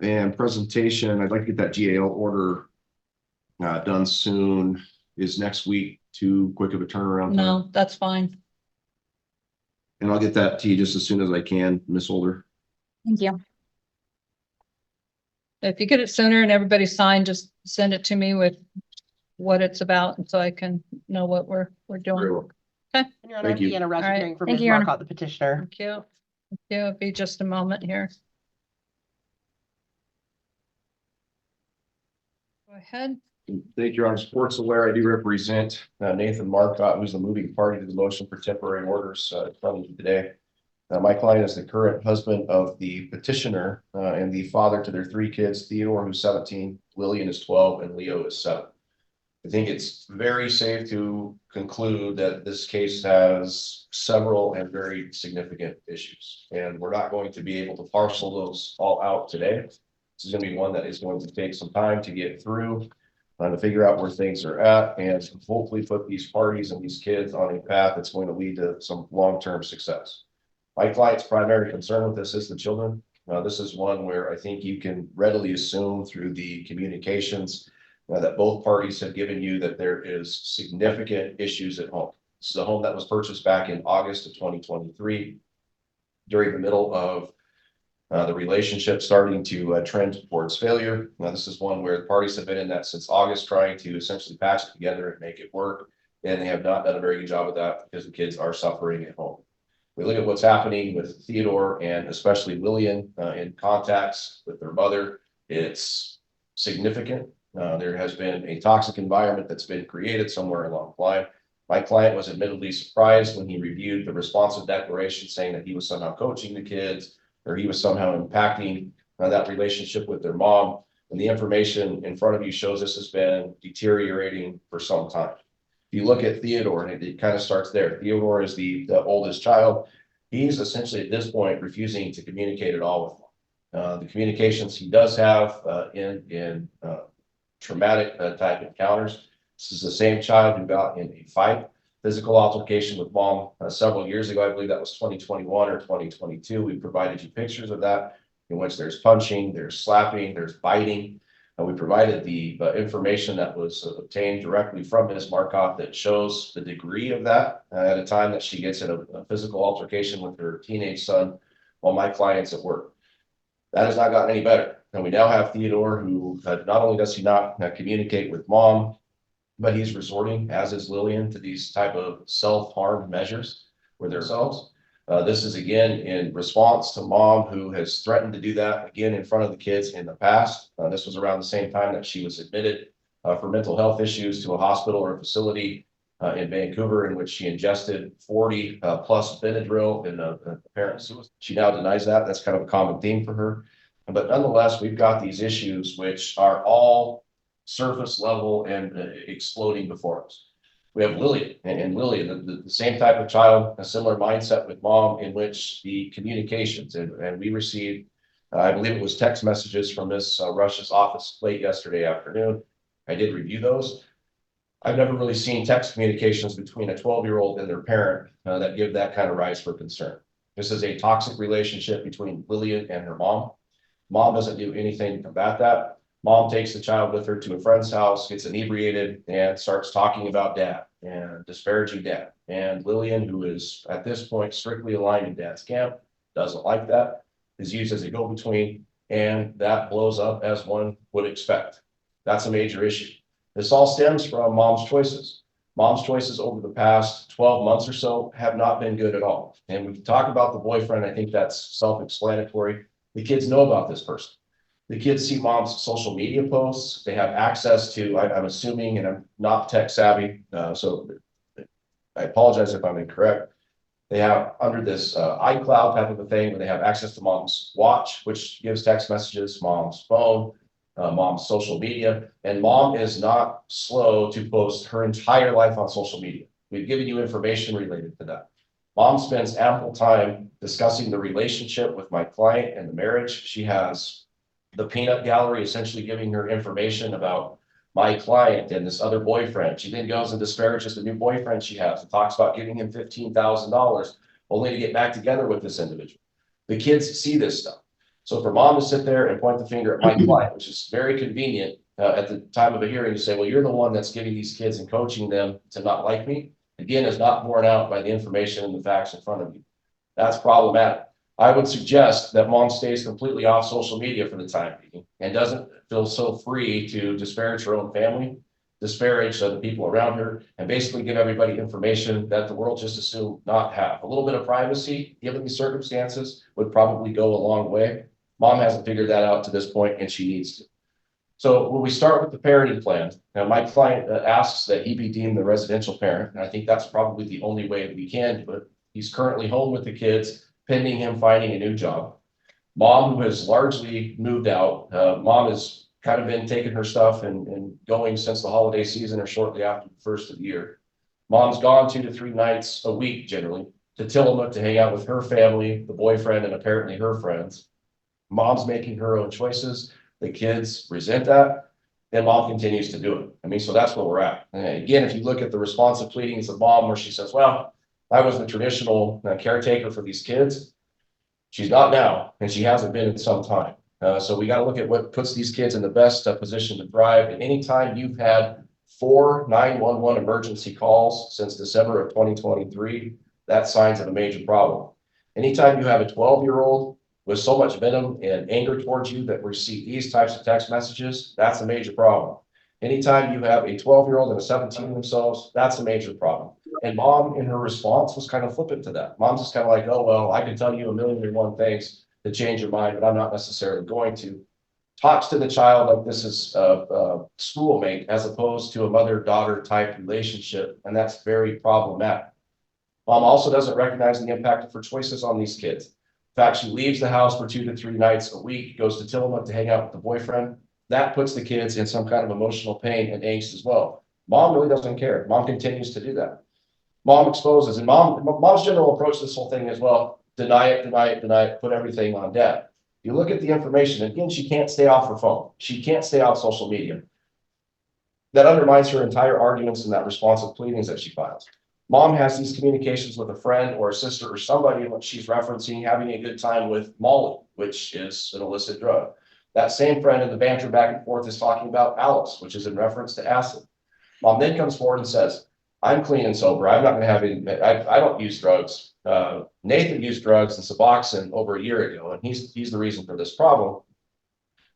Speaker 8: And presentation, I'd like to get that GAL order done soon. Is next week too quick of a turnaround time?
Speaker 2: No, that's fine.
Speaker 8: And I'll get that to you just as soon as I can, Miss Holder.
Speaker 13: Thank you.
Speaker 2: If you get it sooner and everybody's signed, just send it to me with what it's about, and so I can know what we're doing.
Speaker 8: Very well.
Speaker 2: Okay.
Speaker 16: Your Honor,
Speaker 8: Thank you.
Speaker 16: Deanna Rush,
Speaker 2: All right.
Speaker 16: hearing for
Speaker 13: Thank
Speaker 16: Ms.
Speaker 13: you, Your Honor.
Speaker 16: Marot, the petitioner.
Speaker 2: Thank you. Thank you. It'll be just a moment here. Go ahead.
Speaker 8: Thank you, Your Honor. Sports aware, I do represent Nathan Marot, who's the moving party to the motion for temporary orders in front of you today. My client is the current husband of the petitioner and the father to their 3 kids, Theodore, who's 17, Lillian is 12, and Leo is 7. I think it's very safe to conclude that this case has several and very significant issues, and we're not going to be able to parcel those all out today. This is going to be one that is going to take some time to get through, to figure out where things are at, and hopefully put these parties and these kids on a path that's going to lead to some long-term success. My client's primary concern with this is the children. This is one where I think you can readily assume through the communications that both parties have given you that there is significant issues at home. This is a home that was purchased back in August of 2023 during the middle of the relationship starting to trend towards failure. Now, this is one where the parties have been in that since August, trying to essentially patch it together and make it work. And they have not done a very good job of that because the kids are suffering at home. We look at what's happening with Theodore and especially Lillian in contacts with their mother. It's significant. There has been a toxic environment that's been created somewhere along the line. My client was admittedly surprised when he reviewed the responsive declaration saying that he was somehow coaching the kids or he was somehow impacting that relationship with their mom. And the information in front of you shows this has been deteriorating for some time. If you look at Theodore, and it kind of starts there. Theodore is the oldest child. He's essentially at this point refusing to communicate at all with them. The communications he does have in traumatic type encounters. This is the same child who got in a fight, physical altercation with mom several years ago. I believe that was 2021 or 2022. We provided you pictures of that in which there's punching, there's slapping, there's biting. We provided the information that was obtained directly from Ms. Marot that shows the degree of that at a time that she gets in a physical altercation with her teenage son while my client's at work. That has not gotten any better. And we now have Theodore, who not only does he not communicate with mom, but he's resorting, as is Lillian, to these type of self-harm measures with themselves. This is again in response to mom, who has threatened to do that again in front of the kids in the past. This was around the same time that she was admitted for mental health issues to a hospital or a facility in Vancouver, in which she ingested 40 plus Benadryl in a apparent suicide. She now denies that. That's kind of a common theme for her. But nonetheless, we've got these issues which are all surface level and exploding before us. We have Lillian, and Lillian, the same type of child, a similar mindset with mom, in which the communications, and we received, I believe it was text messages from Miss Rush's office late yesterday afternoon. I did review those. I've never really seen text communications between a 12-year-old and their parent that give that kind of rise for concern. This is a toxic relationship between Lillian and her mom. Mom doesn't do anything to combat that. Mom takes the child with her to a friend's house, gets inebriated, and starts talking about dad and disparaging dad. And Lillian, who is at this point strictly aligned in dad's camp, doesn't like that, is used as a go-between, and that blows up as one would expect. That's a major issue. This all stems from mom's choices. Mom's choices over the past 12 months or so have not been good at all. And we can talk about the boyfriend. I think that's self-explanatory. The kids know about this person. The kids see mom's social media posts. They have access to, I'm assuming, and I'm not tech savvy, so I apologize if I'm incorrect. They have under this iCloud type of a thing where they have access to mom's watch, which gives text messages, mom's phone, mom's social media, and mom is not slow to post her entire life on social media. We've given you information related to that. Mom spends ample time discussing the relationship with my client and the marriage. She has the peanut gallery essentially giving her information about my client and this other boyfriend. She then goes and disparages the new boyfriend she has and talks about giving him $15,000 only to get back together with this individual. The kids see this stuff. So for mom to sit there and point the finger at my client, which is very convenient at the time of a hearing to say, well, you're the one that's giving these kids and coaching them to not like me, again, is not borne out by the information and the facts in front of you. That's problematic. I would suggest that mom stays completely off social media for the time being and doesn't feel so free to disparage her own family, disparage the people around her, and basically give everybody information that the world just assumed not have. A little bit of privacy, given the circumstances, would probably go a long way. Mom hasn't figured that out to this point, and she needs to. So when we start with the parenting plan, now my client asks that he be deemed the residential parent, and I think that's probably the only way that we can do it. He's currently home with the kids, pending him finding a new job. Mom, who has largely moved out, mom has kind of been taking her stuff and going since the holiday season or shortly after the first of the year. Mom's gone 2 to 3 nights a week generally to Tillamook to hang out with her family, the boyfriend, and apparently her friends. Mom's making her own choices. The kids resent that, and mom continues to do it. I mean, so that's where we're at. And again, if you look at the responsive pleadings of mom, where she says, well, I was the traditional caretaker for these kids. She's not now, and she hasn't been in some time. So we got to look at what puts these kids in the best position to thrive. And anytime you've had 4 911 emergency calls since December of 2023, that's signs of a major problem. Anytime you have a 12-year-old with so much venom and anger towards you that receive these types of text messages, that's a major problem. Anytime you have a 12-year-old and a 17 themselves, that's a major problem. And mom, in her response, was kind of flippant to that. Mom's just kind of like, oh, well, I can tell you 1,000,001 things to change your mind, but I'm not necessarily going to. Talks to the child like this is a schoolmate as opposed to a mother-daughter type relationship, and that's very problematic. Mom also doesn't recognize the impact of her choices on these kids. In fact, she leaves the house for 2 to 3 nights a week, goes to Tillamook to hang out with the boyfriend. That puts the kids in some kind of emotional pain and angst as well. Mom really doesn't care. Mom continues to do that. Mom exposes, and mom's general approach to this whole thing is, well, deny it, deny it, deny it, put everything on dad. You look at the information, again, she can't stay off her phone. She can't stay off social media. That undermines her entire arguments and that responsive pleadings that she files. Mom has these communications with a friend or a sister or somebody when she's referencing having a good time with Molly, which is an illicit drug. That same friend in the banter back and forth is talking about Alice, which is in reference to acid. Mom then comes forward and says, I'm clean and sober. I'm not going to have any, I don't use drugs. Nathan used drugs and Suboxone over a year ago, and he's the reason for this problem.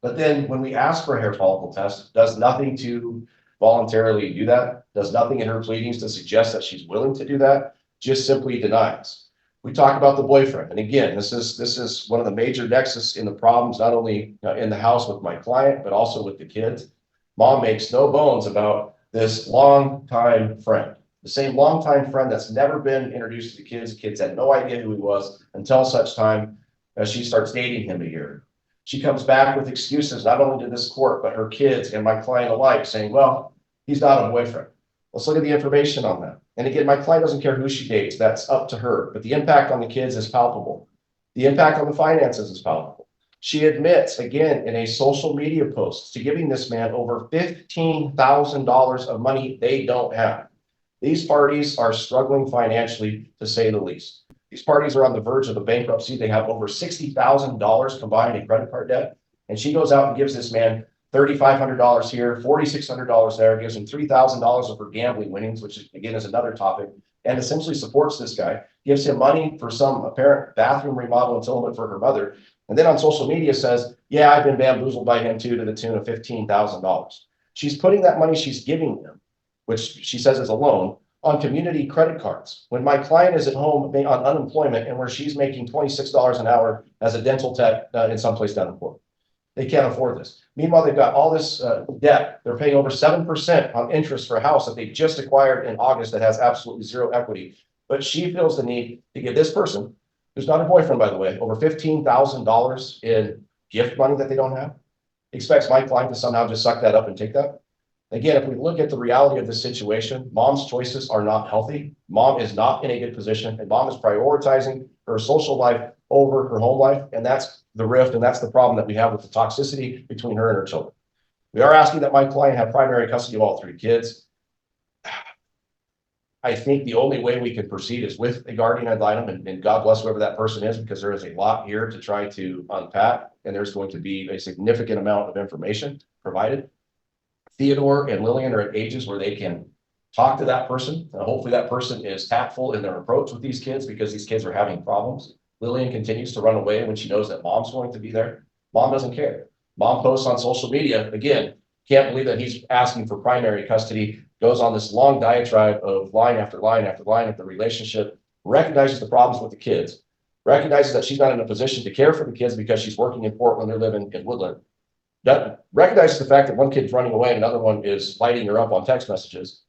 Speaker 8: But then when we ask for a hair follicle test, does nothing to voluntarily do that, does nothing in her pleadings to suggest that she's willing to do that, just simply denies. We talk about the boyfriend. And again, this is one of the major nexus in the problems, not only in the house with my client, but also with the kids. Mom makes no bones about this longtime friend, The same longtime friend that's never been introduced to the kids. The kids had no idea who he was until such time as she starts dating him a year. She comes back with excuses, not only to this court, but her kids and my client alike, saying, well, he's not a boyfriend. Let's look at the information on that. And again, my client doesn't care who she dates. That's up to her. But the impact on the kids is palpable. The impact on the finances is palpable. She admits, again, in a social media post, to giving this man over $15,000 of money they don't have. These parties are struggling financially, to say the least. These parties are on the verge of a bankruptcy. They have over $60,000 combined in credit card debt. And she goes out and gives this man $3,500 here, $4,600 there, gives him $3,000 of her gambling winnings, which again is another topic, and essentially supports this guy, gives him money for some apparent bathroom remodel and settlement for her mother. And then on social media says, yeah, I've been bamboozled by him too, to the tune of $15,000. She's putting that money she's giving him, which she says is a loan, on community credit cards. When my client is at home on unemployment and where she's making $26 an hour as a dental tech in someplace down in Florida. They can't afford this. Meanwhile, they've got all this debt. They're paying over 7% on interest for a house that they just acquired in August that has absolutely zero equity. But she feels the need to give this person, who's not her boyfriend, by the way, over $15,000 in gift money that they don't have. Expects my client to somehow just suck that up and take that. Again, if we look at the reality of this situation, mom's choices are not healthy. Mom is not in a good position, and mom is prioritizing her social life over her home life. And that's the rift, and that's the problem that we have with the toxicity between her and her children. We are asking that my client have primary custody of all three kids. I think the only way we can proceed is with a guardian ad litem, and God bless whoever that person is, because there is a lot here to try to unpack, and there's going to be a significant amount of information provided. Theodore and Lillian are at ages where they can talk to that person, and hopefully that person is tactful in their approach with these kids, because these kids are having problems. Lillian continues to run away when she knows that mom's going to be there. Mom doesn't care. Mom posts on social media, again, can't believe that he's asking for primary custody, goes on this long diatribe of line after line after line of the relationship, recognizes the problems with the kids, recognizes that she's not in a position to care for the kids because she's working in Portland, they're living in Woodland. That recognizes the fact that one kid's running away and another one is lighting her up on text messages,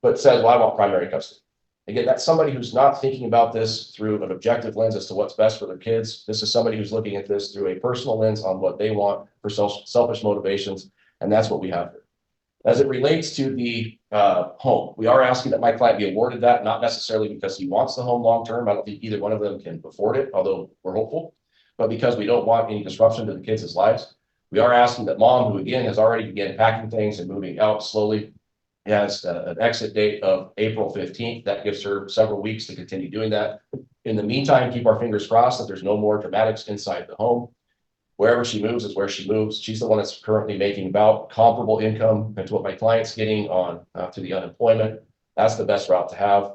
Speaker 8: but says, well, I want primary custody. Again, that's somebody who's not thinking about this through an objective lens as to what's best for their kids. This is somebody who's looking at this through a personal lens on what they want for selfish motivations, and that's what we have here. As it relates to the home, we are asking that my client be awarded that, not necessarily because he wants the home long-term. I don't think either one of them can afford it, although we're hopeful, but because we don't want any disruption to the kids' lives. We are asking that mom, who again has already begun packing things and moving out slowly, has an exit date of April 15th. That gives her several weeks to continue doing that. In the meantime, keep our fingers crossed that there's no more dramatics inside the home. Wherever she moves is where she moves. She's the one that's currently making about comparable income to what my client's getting on to the unemployment. That's the best route to have.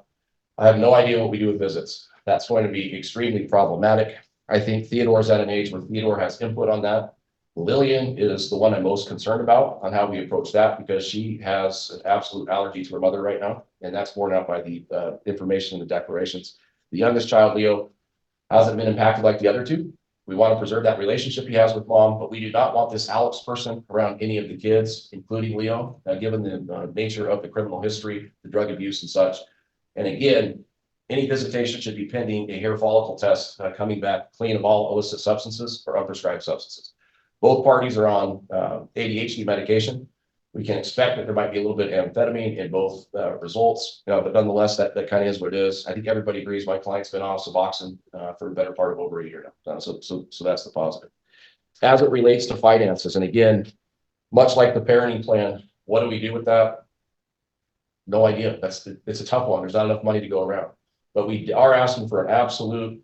Speaker 8: I have no idea what we do with visits. That's going to be extremely problematic. I think Theodore's at an age where Theodore has input on that. Lillian is the one I'm most concerned about on how we approach that, because she has an absolute allergy to her mother right now. And that's borne out by the information in the declarations. The youngest child, Leo, hasn't been impacted like the other two. We want to preserve that relationship he has with mom, but we do not want this Alex person around any of the kids, including Leo, given the nature of the criminal history, the drug abuse and such. And again, any visitation should be pending a hair follicle test coming back clean of all illicit substances or unprescribed substances. Both parties are on ADHD medication. We can expect that there might be a little bit of amphetamine in both results, but nonetheless, that kind of is what it is. I think everybody agrees my client's been on Suboxone for the better part of over a year now. So that's the positive. As it relates to finances, and again, much like the parenting plan, what do we do with that? No idea. It's a tough one. There's not enough money to go around, but we are asking for an absolute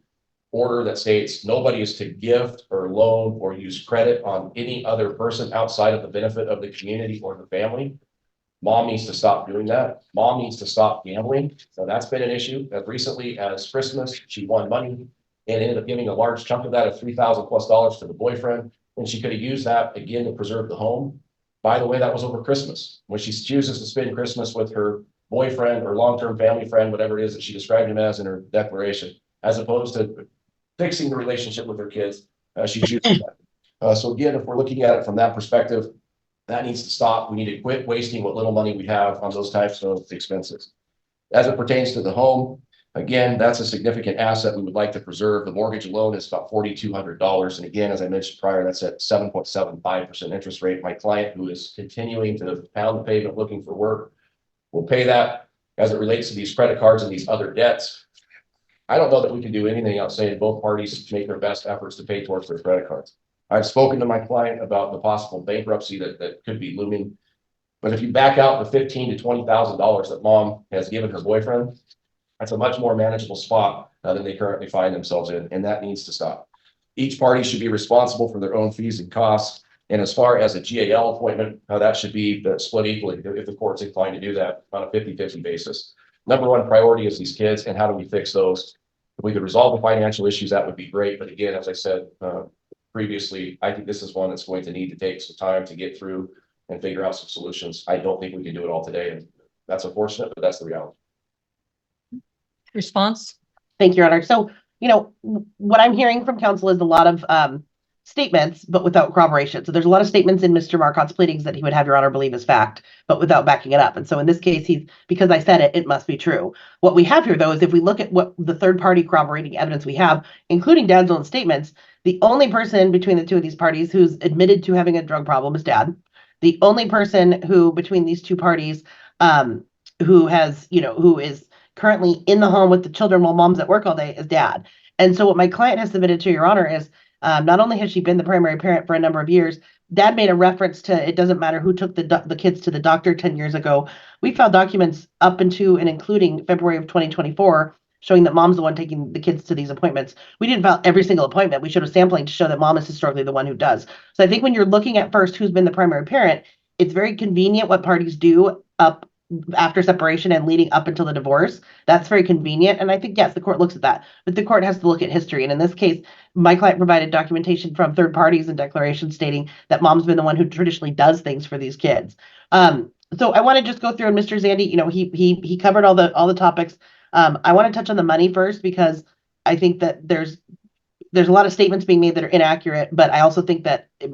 Speaker 8: order that states nobody is to gift or loan or use credit on any other person outside of the benefit of the community or the family. Mom needs to stop doing that. Mom needs to stop gambling. So that's been an issue. As recently as Christmas, she won money and ended up giving a large chunk of that of $3,000+ to the boyfriend. And she could have used that again to preserve the home. By the way, that was over Christmas. When she chooses to spend Christmas with her boyfriend or long-term family friend, whatever it is that she described him as in her declaration, as opposed to fixing the relationship with her kids, she chooses that. So again, if we're looking at it from that perspective, that needs to stop. We need to quit wasting what little money we have on those types of expenses. As it pertains to the home, again, that's a significant asset we would like to preserve. The mortgage alone is about $4,200. And again, as I mentioned prior, that's at 7.75% interest rate. My client, who is continuing to pound the pavement looking for work, will pay that. As it relates to these credit cards and these other debts, I don't know that we can do anything outside of both parties make their best efforts to pay towards their credit cards. I've spoken to my client about the possible bankruptcy that could be looming. But if you back out the $15,000 to $20,000 that mom has given her boyfriend, that's a much more manageable spot than they currently find themselves in, and that needs to stop. Each party should be responsible for their own fees and costs. And as far as a GAL appointment, that should be split equally if the court's inclined to do that on a 50-50 basis. Number one priority is these kids, and how do we fix those? If we could resolve the financial issues, that would be great. But again, as I said previously, I think this is one that's going to need to take some time to get through and figure out some solutions. I don't think we can do it all today, and that's unfortunate, but that's the reality.
Speaker 2: Response?
Speaker 16: Thank you, Your Honor. So, what I'm hearing from counsel is a lot of statements, but without corroboration. So there's a lot of statements in Mr. Marot's pleadings that he would have Your Honor believe is fact, but without backing it up. And so in this case, because I said it, it must be true. What we have here, though, is if we look at what the third-party corroborating evidence we have, including Dad's own statements, the only person between the two of these parties who's admitted to having a drug problem is Dad. The only person who, between these two parties, who is currently in the home with the children while mom's at work all day is Dad. And so what my client has submitted to Your Honor is not only has she been the primary parent for a number of years, Dad made a reference to it doesn't matter who took the kids to the doctor 10 years ago. We found documents up into and including February of 2024 showing that mom's the one taking the kids to these appointments. We didn't file every single appointment. We showed a sampling to show that mom is historically the one who does. So I think when you're looking at first who's been the primary parent, it's very convenient what parties do up after separation and leading up until the divorce. That's very convenient. And I think, yes, the court looks at that, but the court has to look at history. And in this case, my client provided documentation from third parties and declarations stating that mom's been the one who traditionally does things for these kids. So I want to just go through, and Mr. Zandy, he covered all the topics. I want to touch on the money first, because I think that there's a lot of statements being made that are inaccurate, but I also think that the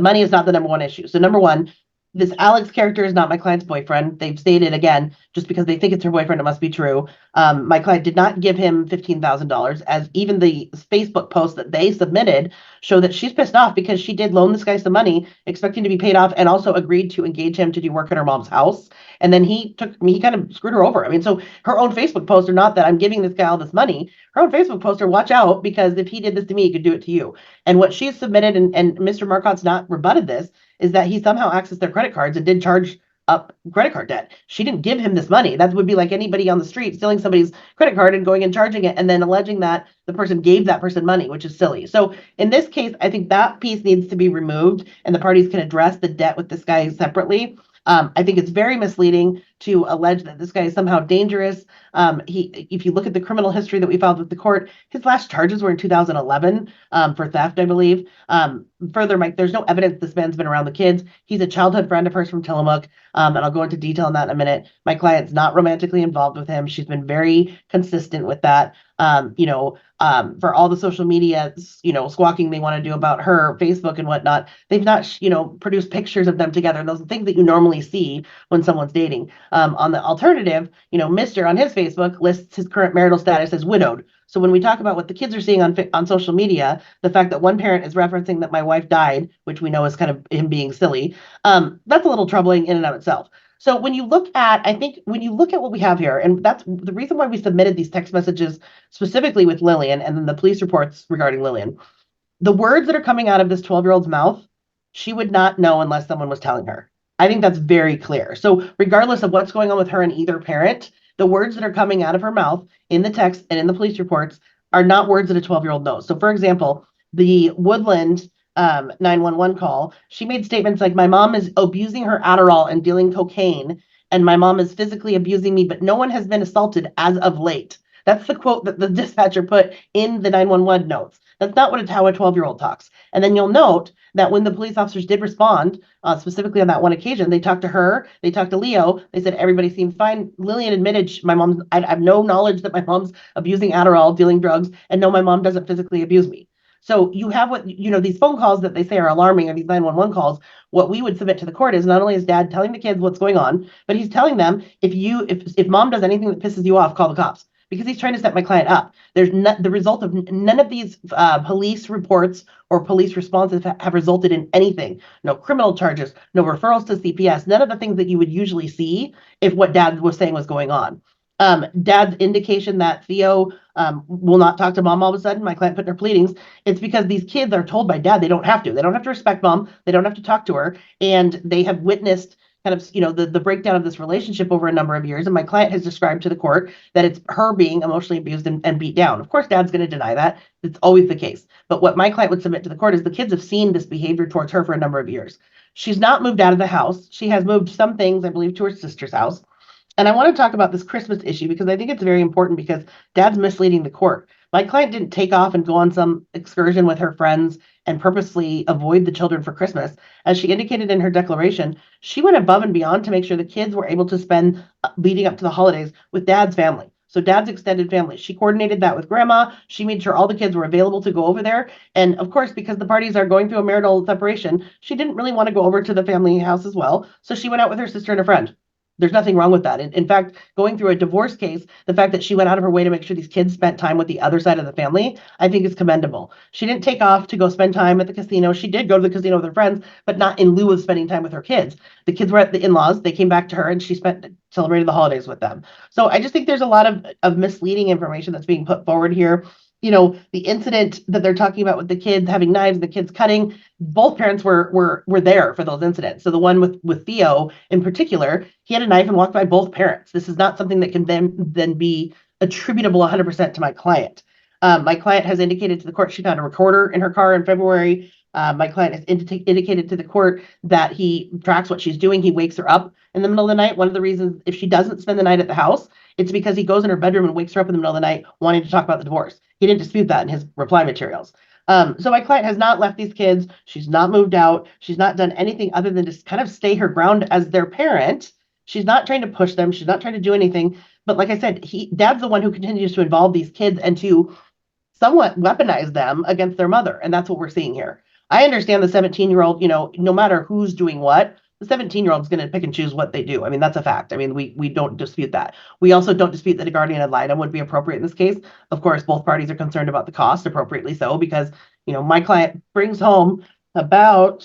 Speaker 16: money is not the number one issue. So number one, this Alex character is not my client's boyfriend. They've stated, again, just because they think it's her boyfriend, it must be true. My client did not give him $15,000, as even the Facebook posts that they submitted show that she's pissed off because she did loan this guy some money, expecting to be paid off, and also agreed to engage him to do work at her mom's house. And then he kind of screwed her over. I mean, so her own Facebook posts are not that I'm giving this guy all this money. Her own Facebook posts are, watch out, because if he did this to me, he could do it to you. And what she's submitted, and Mr. Marcot's not rebutted this, is that he somehow accessed their credit cards and did charge up credit card debt. She didn't give him this money. That would be like anybody on the street stealing somebody's credit card and going and charging it and then alleging that the person gave that person money, which is silly. So in this case, I think that piece needs to be removed and the parties can address the debt with this guy separately. I think it's very misleading to allege that this guy is somehow dangerous. If you look at the criminal history that we filed with the court, his last charges were in 2011 for theft, I believe. Further, Mike, there's no evidence this man's been around the kids. He's a childhood friend of hers from Tillamook, and I'll go into detail on that in a minute. My client's not romantically involved with him. She's been very consistent with that. For all the social media, squawking they want to do about her, Facebook and whatnot, they've not, produced pictures of them together. And those are things that you normally see when someone's dating. On the alternative, Mr. on his Facebook lists his current marital status as widowed. So when we talk about what the kids are seeing on social media, the fact that one parent is referencing that my wife died, which we know is kind of him being silly, that's a little troubling in and of itself. So when you look at what we have here, and that's the reason why we submitted these text messages specifically with Lillian and then the police reports regarding Lillian, the words that are coming out of this 12-year-old's mouth, she would not know unless someone was telling her. I think that's very clear. So regardless of what's going on with her and either parent, the words that are coming out of her mouth in the text and in the police reports are not words that a 12-year-old knows. So for example, the Woodland 911 call, she made statements like, my mom is abusing her Adderall and dealing cocaine, and my mom is physically abusing me, but no one has been assaulted as of late. That's the quote that the dispatcher put in the 911 notes. That's not how a 12-year-old talks. And then you'll note that when the police officers did respond, specifically on that one occasion, they talked to her, they talked to Leo, they said everybody seemed fine. Lillian admitted I have no knowledge that my mom's abusing Adderall, dealing drugs, and no, my mom doesn't physically abuse me. So you have what, these phone calls that they say are alarming, or these 911 calls. What we would submit to the court is not only is dad telling the kids what's going on, but he's telling them, if mom does anything that pisses you off, call the cops, because he's trying to set my client up. There's the result of none of these police reports or police responses have resulted in anything. No criminal charges, no referrals to CPS, none of the things that you would usually see if what dad was saying was going on. Dad's indication that Theo will not talk to mom all of a sudden, my client put in her pleadings, it's because these kids are told by dad they don't have to. They don't have to respect mom. They don't have to talk to her. And they have witnessed kind of, the breakdown of this relationship over a number of years. And my client has described to the court that it's her being emotionally abused and beat down. Of course, dad's going to deny that. It's always the case. But what my client would submit to the court is the kids have seen this behavior towards her for a number of years. She's not moved out of the house. She has moved some things, I believe, to her sister's house. And I want to talk about this Christmas issue because I think it's very important because dad's misleading the court. My client didn't take off and go on some excursion with her friends and purposely avoid the children for Christmas. As she indicated in her declaration, she went above and beyond to make sure the kids were able to spend leading up to the holidays with dad's family. So dad's extended family. She coordinated that with grandma. She made sure all the kids were available to go over there. And of course, because the parties are going through a marital separation, she didn't really want to go over to the family house as well. So she went out with her sister and a friend. There's nothing wrong with that. In fact, going through a divorce case, the fact that she went out of her way to make sure these kids spent time with the other side of the family, I think is commendable. She didn't take off to go spend time at the casino. She did go to the casino with her friends, but not in lieu of spending time with her kids. The kids were at the in-laws. They came back to her and she celebrated the holidays with them. So I just think there's a lot of misleading information that's being put forward here. The incident that they're talking about with the kids having knives, the kids cutting, both parents were there for those incidents. So the one with Theo in particular, he had a knife and walked by both parents. This is not something that can then be attributable 100% to my client. My client has indicated to the court she found a recorder in her car in February. My client has indicated to the court that he tracks what she's doing. He wakes her up in the middle of the night. One of the reasons, if she doesn't spend the night at the house, it's because he goes in her bedroom and wakes her up in the middle of the night wanting to talk about the divorce. He didn't dispute that in his reply materials. So my client has not left these kids. She's not moved out. She's not done anything other than just kind of stay her ground as their parent. She's not trying to push them. She's not trying to do anything. But like I said, dad's the one who continues to involve these kids and to somewhat weaponize them against their mother. And that's what we're seeing here. I understand the 17-year-old, no matter who's doing what, the 17-year-old is going to pick and choose what they do. I mean, that's a fact. I mean, we don't dispute that. We also don't dispute that a guardian ad litem would be appropriate in this case. Of course, both parties are concerned about the cost, appropriately so, because, my client brings home about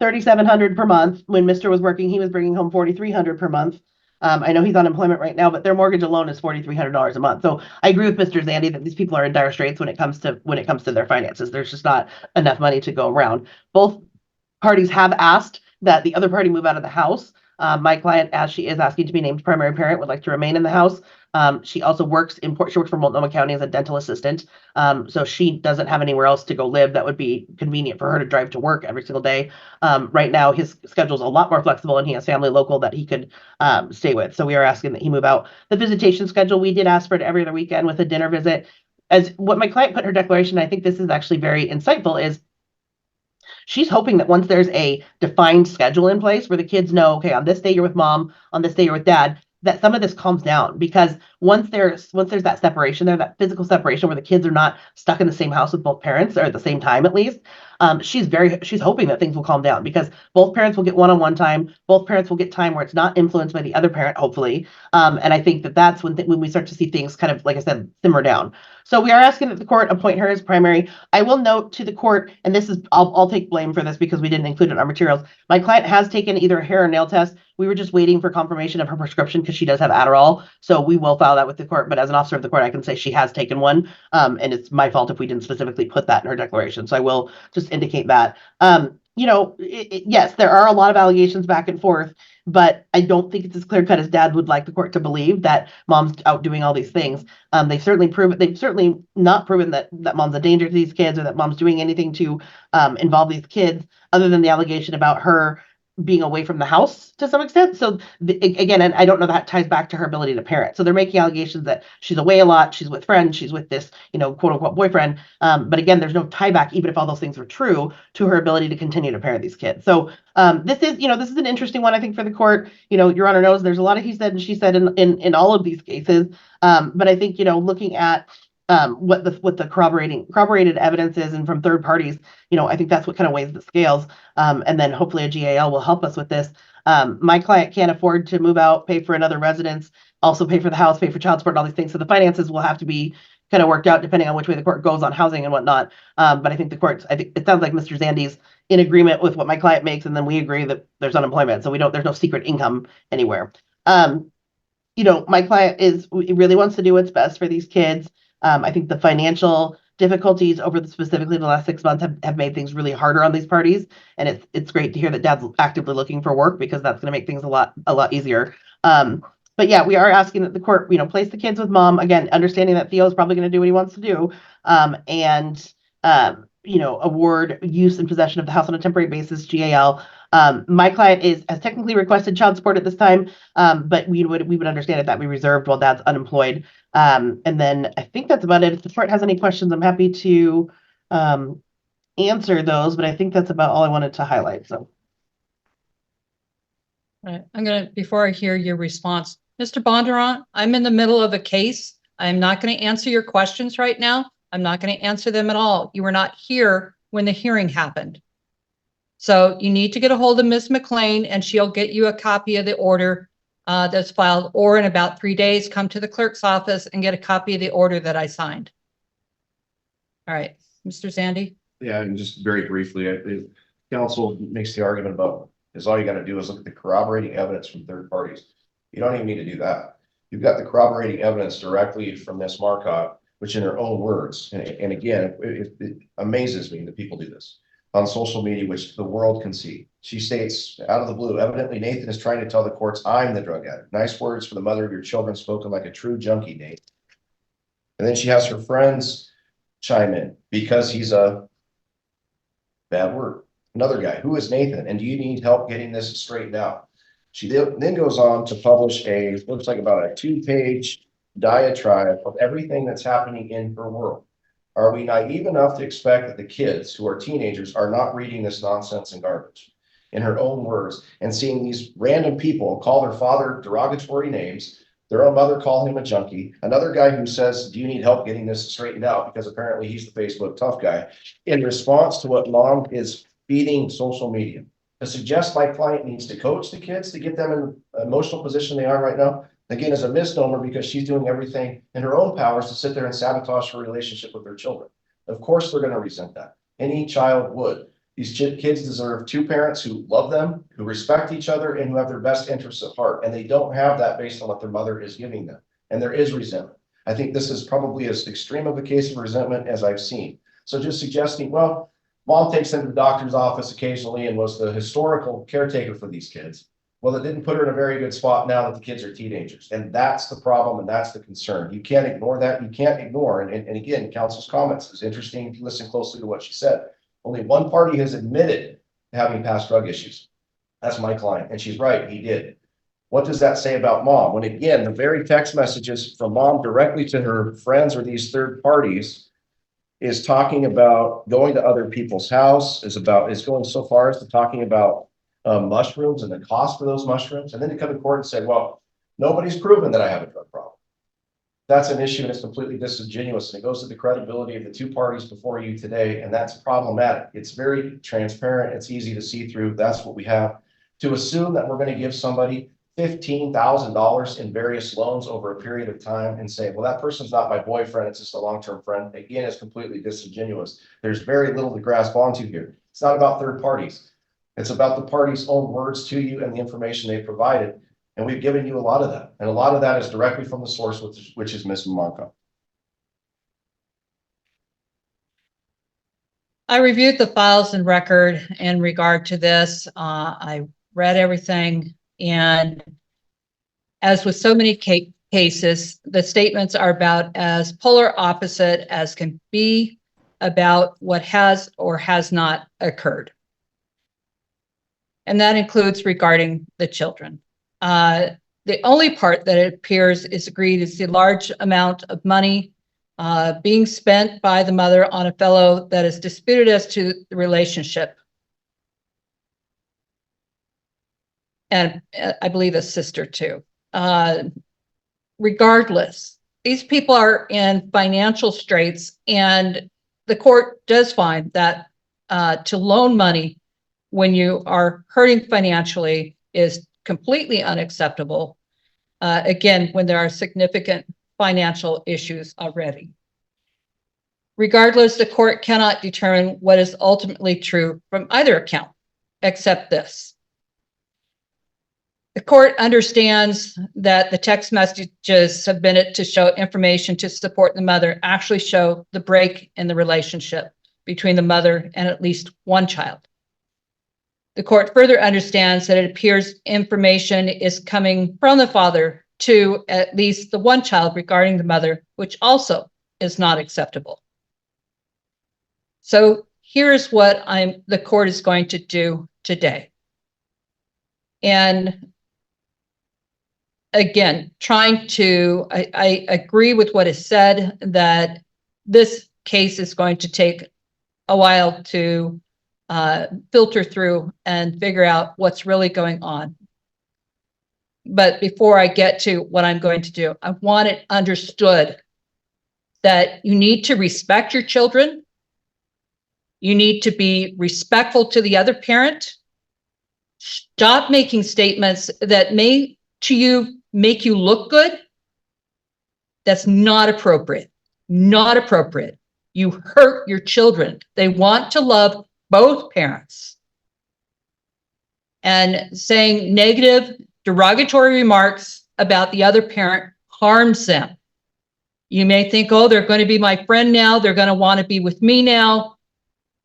Speaker 16: $3,700 per month. When Mr. was working, he was bringing home $4,300 per month. I know he's on unemployment right now, but their mortgage alone is $4,300 a month. So I agree with Mr. Zandy that these people are in dire straits when it comes to their finances. There's just not enough money to go around. Both parties have asked that the other party move out of the house. My client, as she is asking to be named primary parent, would like to remain in the house. She also works for Multnomah County as a dental assistant. So she doesn't have anywhere else to go live that would be convenient for her to drive to work every single day. Right now, his schedule is a lot more flexible and he has family local that he could stay with. So we are asking that he move out. The visitation schedule, we did ask for it every other weekend with a dinner visit. As what my client put in her declaration, I think this is actually very insightful, is she's hoping that once there's a defined schedule in place where the kids know, okay, on this day you're with mom, on this day you're with dad, that some of this calms down, because once there's that separation there, that physical separation where the kids are not stuck in the same house with both parents, or at the same time at least, she's hoping that things will calm down because both parents will get one-on-one time, both parents will get time where it's not influenced by the other parent, hopefully. And I think that's when we start to see things kind of, like I said, simmer down. So we are asking that the court appoint her as primary. I will note to the court, and this is, I'll take blame for this because we didn't include it in our materials. My client has taken either a hair or nail test. We were just waiting for confirmation of her prescription because she does have Adderall. So we will file that with the court. But as an officer of the court, I can say she has taken one. And it's my fault if we didn't specifically put that in her declaration. So I will just indicate that. Yes, there are a lot of allegations back and forth, but I don't think it's as clear cut as dad would like the court to believe that mom's out doing all these things. They've certainly not proven that mom's a danger to these kids or that mom's doing anything to involve these kids other than the allegation about her being away from the house to some extent. So again, and I don't know that ties back to her ability to parent. So they're making allegations that she's away a lot, she's with friends, she's with this, quote unquote boyfriend. But again, there's no tie back, even if all those things were true, to her ability to continue to parent these kids. So this is an interesting one, I think, for the court. Your Honor knows there's a lot of he said and she said in all of these cases. But I think, looking at what the corroborated evidence is, and from third parties, I think that's what kind of weighs the scales. And then hopefully a GAL will help us with this. My client can't afford to move out, pay for another residence, also pay for the house, pay for child support, and all these things. So the finances will have to be kind of worked out depending on which way the court goes on housing and whatnot. But I think it sounds like Mr. Zandy's in agreement with what my client makes, and then we agree that there's unemployment. So there's no secret income anywhere. My client really wants to do what's best for these kids. I think the financial difficulties over specifically the last 6 months have made things really harder on these parties. And it's great to hear that dad's actively looking for work, because that's going to make things a lot easier. But yeah, we are asking that the court, place the kids with mom, again, understanding that Theo is probably going to do what he wants to do. And award use and possession of the house on a temporary basis, GAL. My client has technically requested child support at this time, but we would understand if that be reserved while dad's unemployed. And then I think that's about it. If the court has any questions, I'm happy to answer those, but I think that's about all I wanted to highlight. So.
Speaker 2: All right. Before I hear your response, Mr. Bondurant, I'm in the middle of a case. I'm not going to answer your questions right now. I'm not going to answer them at all. You were not here when the hearing happened. So you need to get a hold of Ms. McLean, and she'll get you a copy of the order that's filed, or in about 3 days, come to the clerk's office and get a copy of the order that I signed. All right, Mr. Zandy.
Speaker 8: Yeah, and just very briefly, counsel makes the argument about all you got to do is look at the corroborating evidence from third parties. You don't even need to do that. You've got the corroborating evidence directly from Ms. Marot, which in her own words, and again, it amazes me that people do this on social media, which the world can see. She states out of the blue, evidently Nathan is trying to tell the courts I'm the drug addict. Nice words for the mother of your children, spoken like a true junkie, Nate. And then she has her friends chime in because he's a bad word. Another guy, who is Nathan? And do you need help getting this straightened out? She then goes on to publish looks like about a 2-page diatribe of everything that's happening in her world. Are we naive enough to expect that the kids who are teenagers are not reading this nonsense and garbage, in her own words, and seeing these random people call their father derogatory names, their own mother call him a junkie, another guy who says, do you need help getting this straightened out? Because apparently he's the Facebook tough guy, in response to what mom is feeding social media. To suggest my client needs to coach the kids to get them in the emotional position they are right now, again, is a misnomer, because she's doing everything in her own powers to sit there and sabotage her relationship with their children. Of course, they're going to resent that. Any child would. These kids deserve 2 parents who love them, who respect each other, and who have their best interests at heart. And they don't have that based on what their mother is giving them. And there is resentment. I think this is probably as extreme of a case of resentment as I've seen. So just suggesting, well, mom takes them to the doctor's office occasionally and was the historical caretaker for these kids. Well, it didn't put her in a very good spot now that the kids are teenagers. And that's the problem, and that's the concern. You can't ignore that. You can't ignore, and again, counsel's comments is interesting if you listen closely to what she said. Only one party has admitted to having past drug issues. That's my client, and she's right, he did. What does that say about mom? When again, the very text messages from mom directly to her friends or these third parties is talking about going to other people's house, is going so far as to talking about mushrooms and the cost for those mushrooms, and then to come to court and say, well, nobody's proven that I have a drug problem. That's an issue, and it's completely disingenuous, and it goes to the credibility of the 2 parties before you today, and that's problematic. It's very transparent. It's easy to see through. That's what we have. To assume that we're going to give somebody $15,000 in various loans over a period of time and say, well, that person's not my boyfriend, it's just a long-term friend, again, is completely disingenuous. There's very little to grasp onto here. It's not about third parties. It's about the party's own words to you and the information they provided. And we've given you a lot of that. And a lot of that is directly from the source, which is Ms. Marot.
Speaker 2: I reviewed the files and record in regard to this. I read everything. And as with so many cases, the statements are about as polar opposite as can be about what has or has not occurred. And that includes regarding the children. The only part that it appears is agreed is the large amount of money being spent by the mother on a fellow that is disputed as to the relationship. And I believe a sister too. Regardless, these people are in financial straits, and the court does find that to loan money when you are hurting financially is completely unacceptable. Again, when there are significant financial issues already. Regardless, the court cannot determine what is ultimately true from either account, except this. The court understands that the text messages submitted to show information to support the mother actually show the break in the relationship between the mother and at least one child. The court further understands that it appears information is coming from the father to at least the one child regarding the mother, which also is not acceptable. So here's what the court is going to do today. And again, I agree with what is said, that this case is going to take a while to filter through and figure out what's really going on. But before I get to what I'm going to do, I want it understood that you need to respect your children. You need to be respectful to the other parent. Stop making statements that may to you make you look good. That's not appropriate. Not appropriate. You hurt your children. They want to love both parents. And saying negative, derogatory remarks about the other parent harms them. You may think, oh, they're going to be my friend now. They're going to want to be with me now.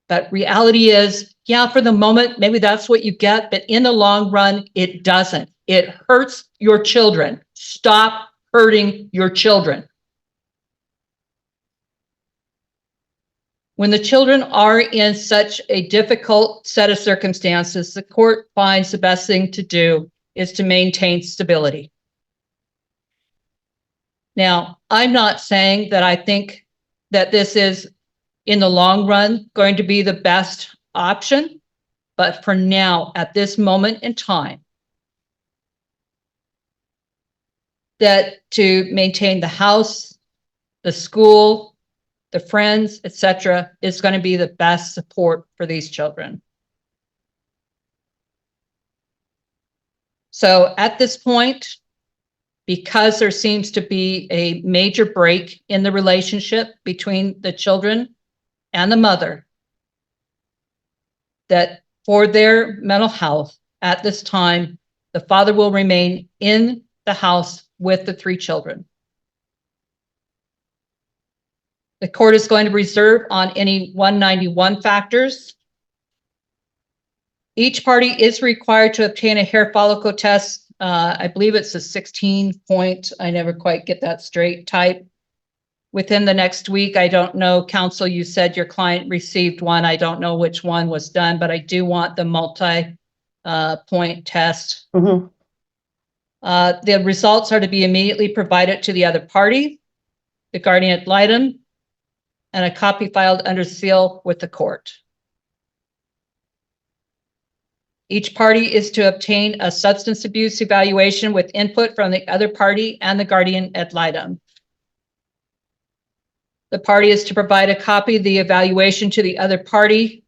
Speaker 2: But reality is, yeah, for the moment, maybe that's what you get. But in the long run, it doesn't. It hurts your children. Stop hurting your children. When the children are in such a difficult set of circumstances, the court finds the best thing to do is to maintain stability. Now, I'm not saying that I think that this is, in the long run, going to be the best option, but for now, at this moment in time, that to maintain the house, the school, the friends, etc., is going to be the best support for these children. So at this point, because there seems to be a major break in the relationship between the children and the mother, that for their mental health at this time, the father will remain in the house with the 3 children. The court is going to reserve on any 191 factors. Each party is required to obtain a hair follicle test. I believe it's a 16 point, I never quite get that straight, type. Within the next week, I don't know, counsel, you said your client received one. I don't know which one was done, but I do want the multi-point test.
Speaker 16: Mm-hmm.
Speaker 2: The results are to be immediately provided to the other party, the guardian ad litem, and a copy filed under seal with the court. Each party is to obtain a substance abuse evaluation with input from the other party and the guardian ad litem. The party is to provide a copy of the evaluation to the other party,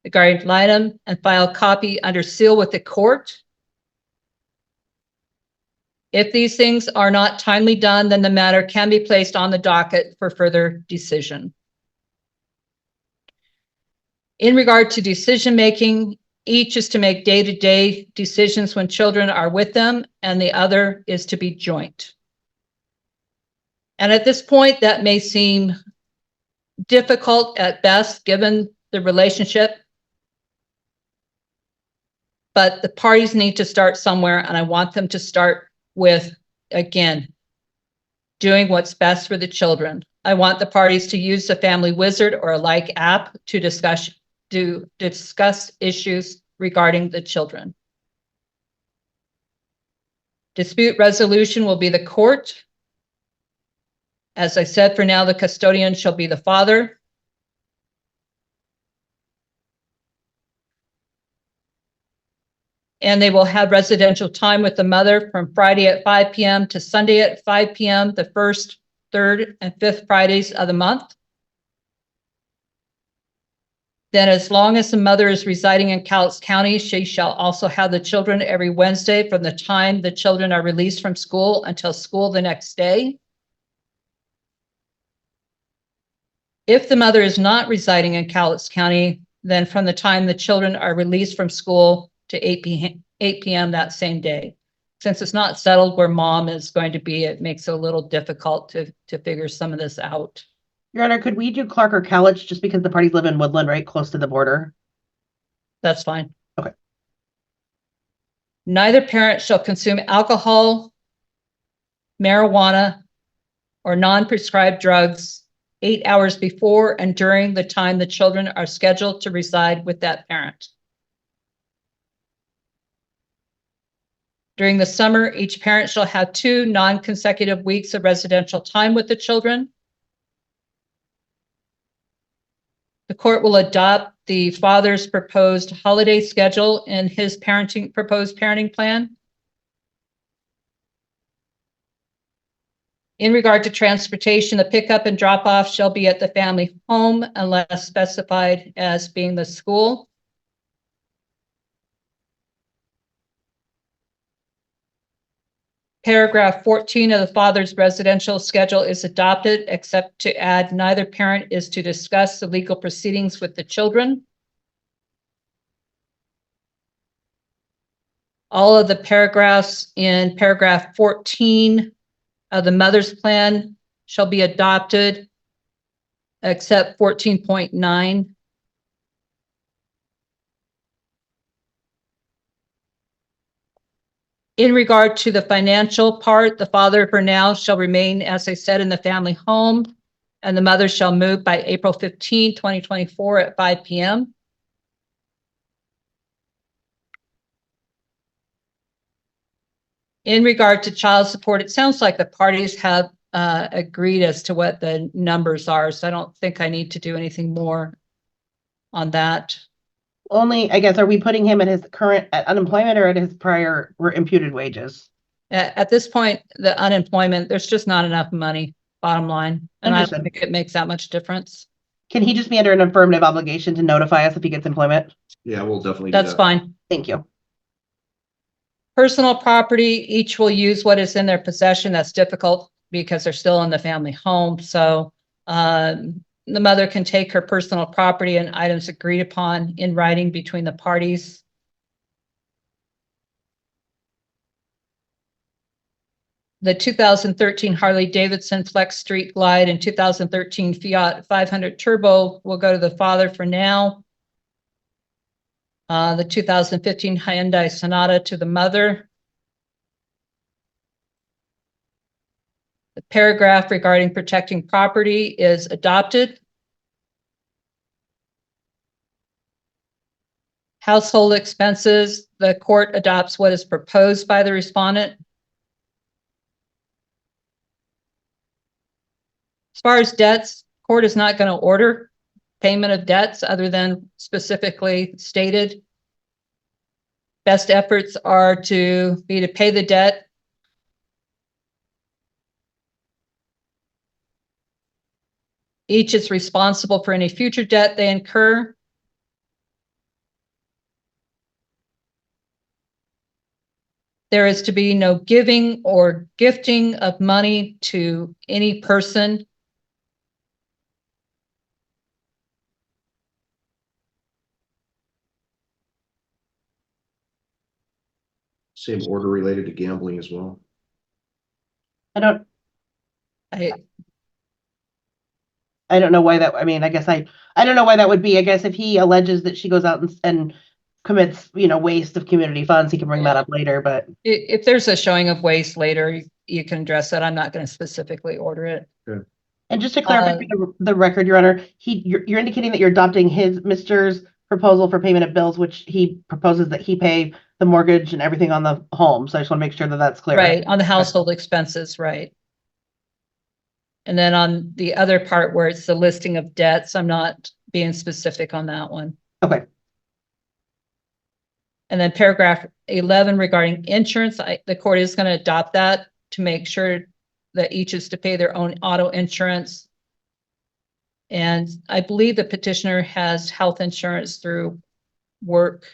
Speaker 2: the guardian ad litem, and file a copy under seal with the court. If these things are not timely done, then the matter can be placed on the docket for further decision. In regard to decision-making, each is to make day-to-day decisions when children are with them, and the other is to be joint. And at this point, that may seem difficult at best, given the relationship, but the parties need to start somewhere, and I want them to start with, again, doing what's best for the children. I want the parties to use the Family Wizard or a like app to discuss issues regarding the children. Dispute resolution will be the court. As I said, for now, the custodian shall be the father. And they will have residential time with the mother from Friday at 5 p.m. to Sunday at 5 p.m. the first third, and fifth Fridays of the month. Then as long as the mother is residing in Cowlitz County, she shall also have the children every Wednesday from the time the children are released from school until school the next day. If the mother is not residing in Cowlitz County, then from the time the children are released from school to 8 p.m. that same day. Since it's not settled where mom is going to be, it makes it a little difficult to figure some of this out.
Speaker 16: Your Honor, could we do Clark or Cowlitz just because the parties live in Woodland, right close to the border?
Speaker 2: That's fine.
Speaker 16: Okay.
Speaker 2: Neither parent shall consume alcohol, marijuana, or non-prescribed drugs 8 hours before and during the time the children are scheduled to reside with that parent. During the summer, each parent shall have 2 non-consecutive weeks of residential time with the children. The court will adopt the father's proposed holiday schedule in his proposed parenting plan. In regard to transportation, the pickup and drop off shall be at the family home unless specified as being the school. Paragraph 14 of the father's residential schedule is adopted, except to add neither parent is to discuss the legal proceedings with the children. All of the paragraphs in paragraph 14 of the mother's plan shall be adopted, except 14.9. In regard to the financial part, the father for now shall remain, as I said, in the family home, and the mother shall move by April 15, 2024 at 5 p.m. In regard to child support, it sounds like the parties have agreed as to what the numbers are, so I don't think I need to do anything more on that.
Speaker 16: Only, I guess, are we putting him at his current unemployment or at his prior imputed wages?
Speaker 2: At this point, the unemployment, there's just not enough money, bottom line. And
Speaker 16: Understood.
Speaker 2: I don't think it makes that much difference.
Speaker 16: Can he just be under an affirmative obligation to notify us if he gets employment?
Speaker 8: Yeah, we'll definitely do
Speaker 2: That's
Speaker 8: that.
Speaker 2: fine.
Speaker 16: Thank you.
Speaker 2: Personal property, each will use what is in their possession. That's difficult because they're still in the family home. So the mother can take her personal property and items agreed upon in writing between the parties. The 2013 Harley-Davidson Flex Street Glide and 2013 Fiat 500 Turbo will go to the father for now. The 2015 Hyundai Sonata to the mother. The paragraph regarding protecting property is adopted. Household expenses, the court adopts what is proposed by the respondent. As far as debts, court is not going to order payment of debts other than specifically stated. Best efforts are to pay the debt. Each is responsible for any future debt they incur. There is to be no giving or gifting of money to any person.
Speaker 8: Same order related to gambling as well.
Speaker 16: I don't know why that, I mean, I guess I don't know why that would be. I guess if he alleges that she goes out and commits, waste of community funds, he can bring that up later, but.
Speaker 2: If there's a showing of waste later, you can address that. I'm not going to specifically order it.
Speaker 8: Good.
Speaker 16: And just to clarify for the record, Your Honor, you're indicating that you're adopting Mr.'s proposal for payment of bills, which he proposes that he pay the mortgage and everything on the home. So I just want to make sure that that's clear.
Speaker 2: Right, on the household expenses, right. And then on the other part where it's the listing of debts, I'm not being specific on that one.
Speaker 16: Okay.
Speaker 2: And then paragraph 11 regarding insurance, the court is going to adopt that to make sure that each is to pay their own auto insurance. And I believe the petitioner has health insurance through work.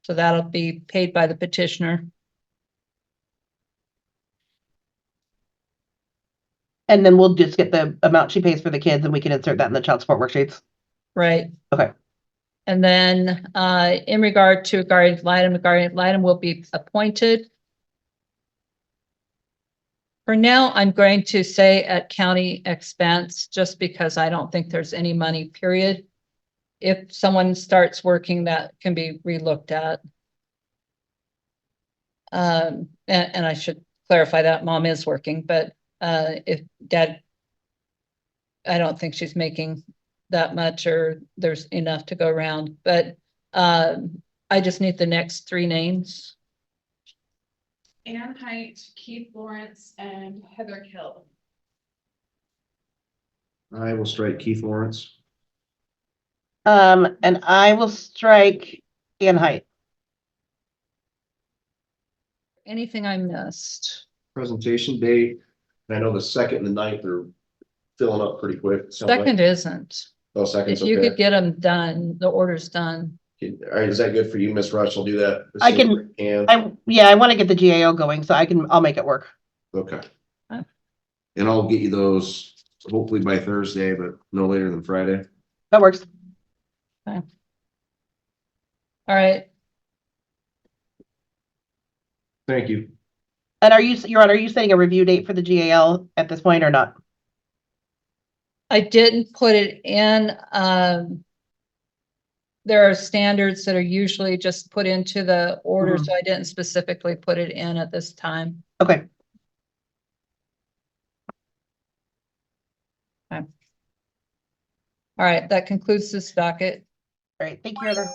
Speaker 2: So that'll be paid by the petitioner.
Speaker 16: And then we'll just get the amount she pays for the kids and we can insert that in the child support worksheets.
Speaker 2: Right.
Speaker 16: Okay.
Speaker 2: And then in regard to guardian ad litem, the guardian ad litem will be appointed. For now, I'm going to say at county expense, just because I don't think there's any money, period. If someone starts working, that can be relooked at. And I should clarify that mom is working, but if dad, I don't think she's making that much or there's enough to go around, but I just need the next three names.
Speaker 17: Ann Height, Keith Lawrence, and Heather Hill.
Speaker 8: I will strike Keith Lawrence.
Speaker 16: And I will strike Ann Height.
Speaker 2: Anything I missed?
Speaker 8: Presentation date. I know the 2nd and the 9th are filling up pretty quick. Sounds
Speaker 2: Second
Speaker 8: like.
Speaker 2: isn't.
Speaker 8: Oh, second's
Speaker 2: If you
Speaker 8: okay.
Speaker 2: could get them done, the order's done.
Speaker 8: All right, is that good for you, Miss Rush? I'll do that.
Speaker 16: I can,
Speaker 8: And
Speaker 16: I want to get the GAO going, so I'll make it work.
Speaker 8: okay.
Speaker 2: Huh.
Speaker 8: And I'll get you those hopefully by Thursday, but no later than Friday.
Speaker 16: That works.
Speaker 2: Okay. All right.
Speaker 8: Thank you.
Speaker 16: And Your Honor, are you setting a review date for the GAL at this point or not?
Speaker 2: I didn't put it in. There are standards that are usually just put into the order, so I didn't specifically put it in at this time.
Speaker 16: Okay.
Speaker 2: Okay. All right, that concludes this docket.
Speaker 16: All right, thank you, Heather.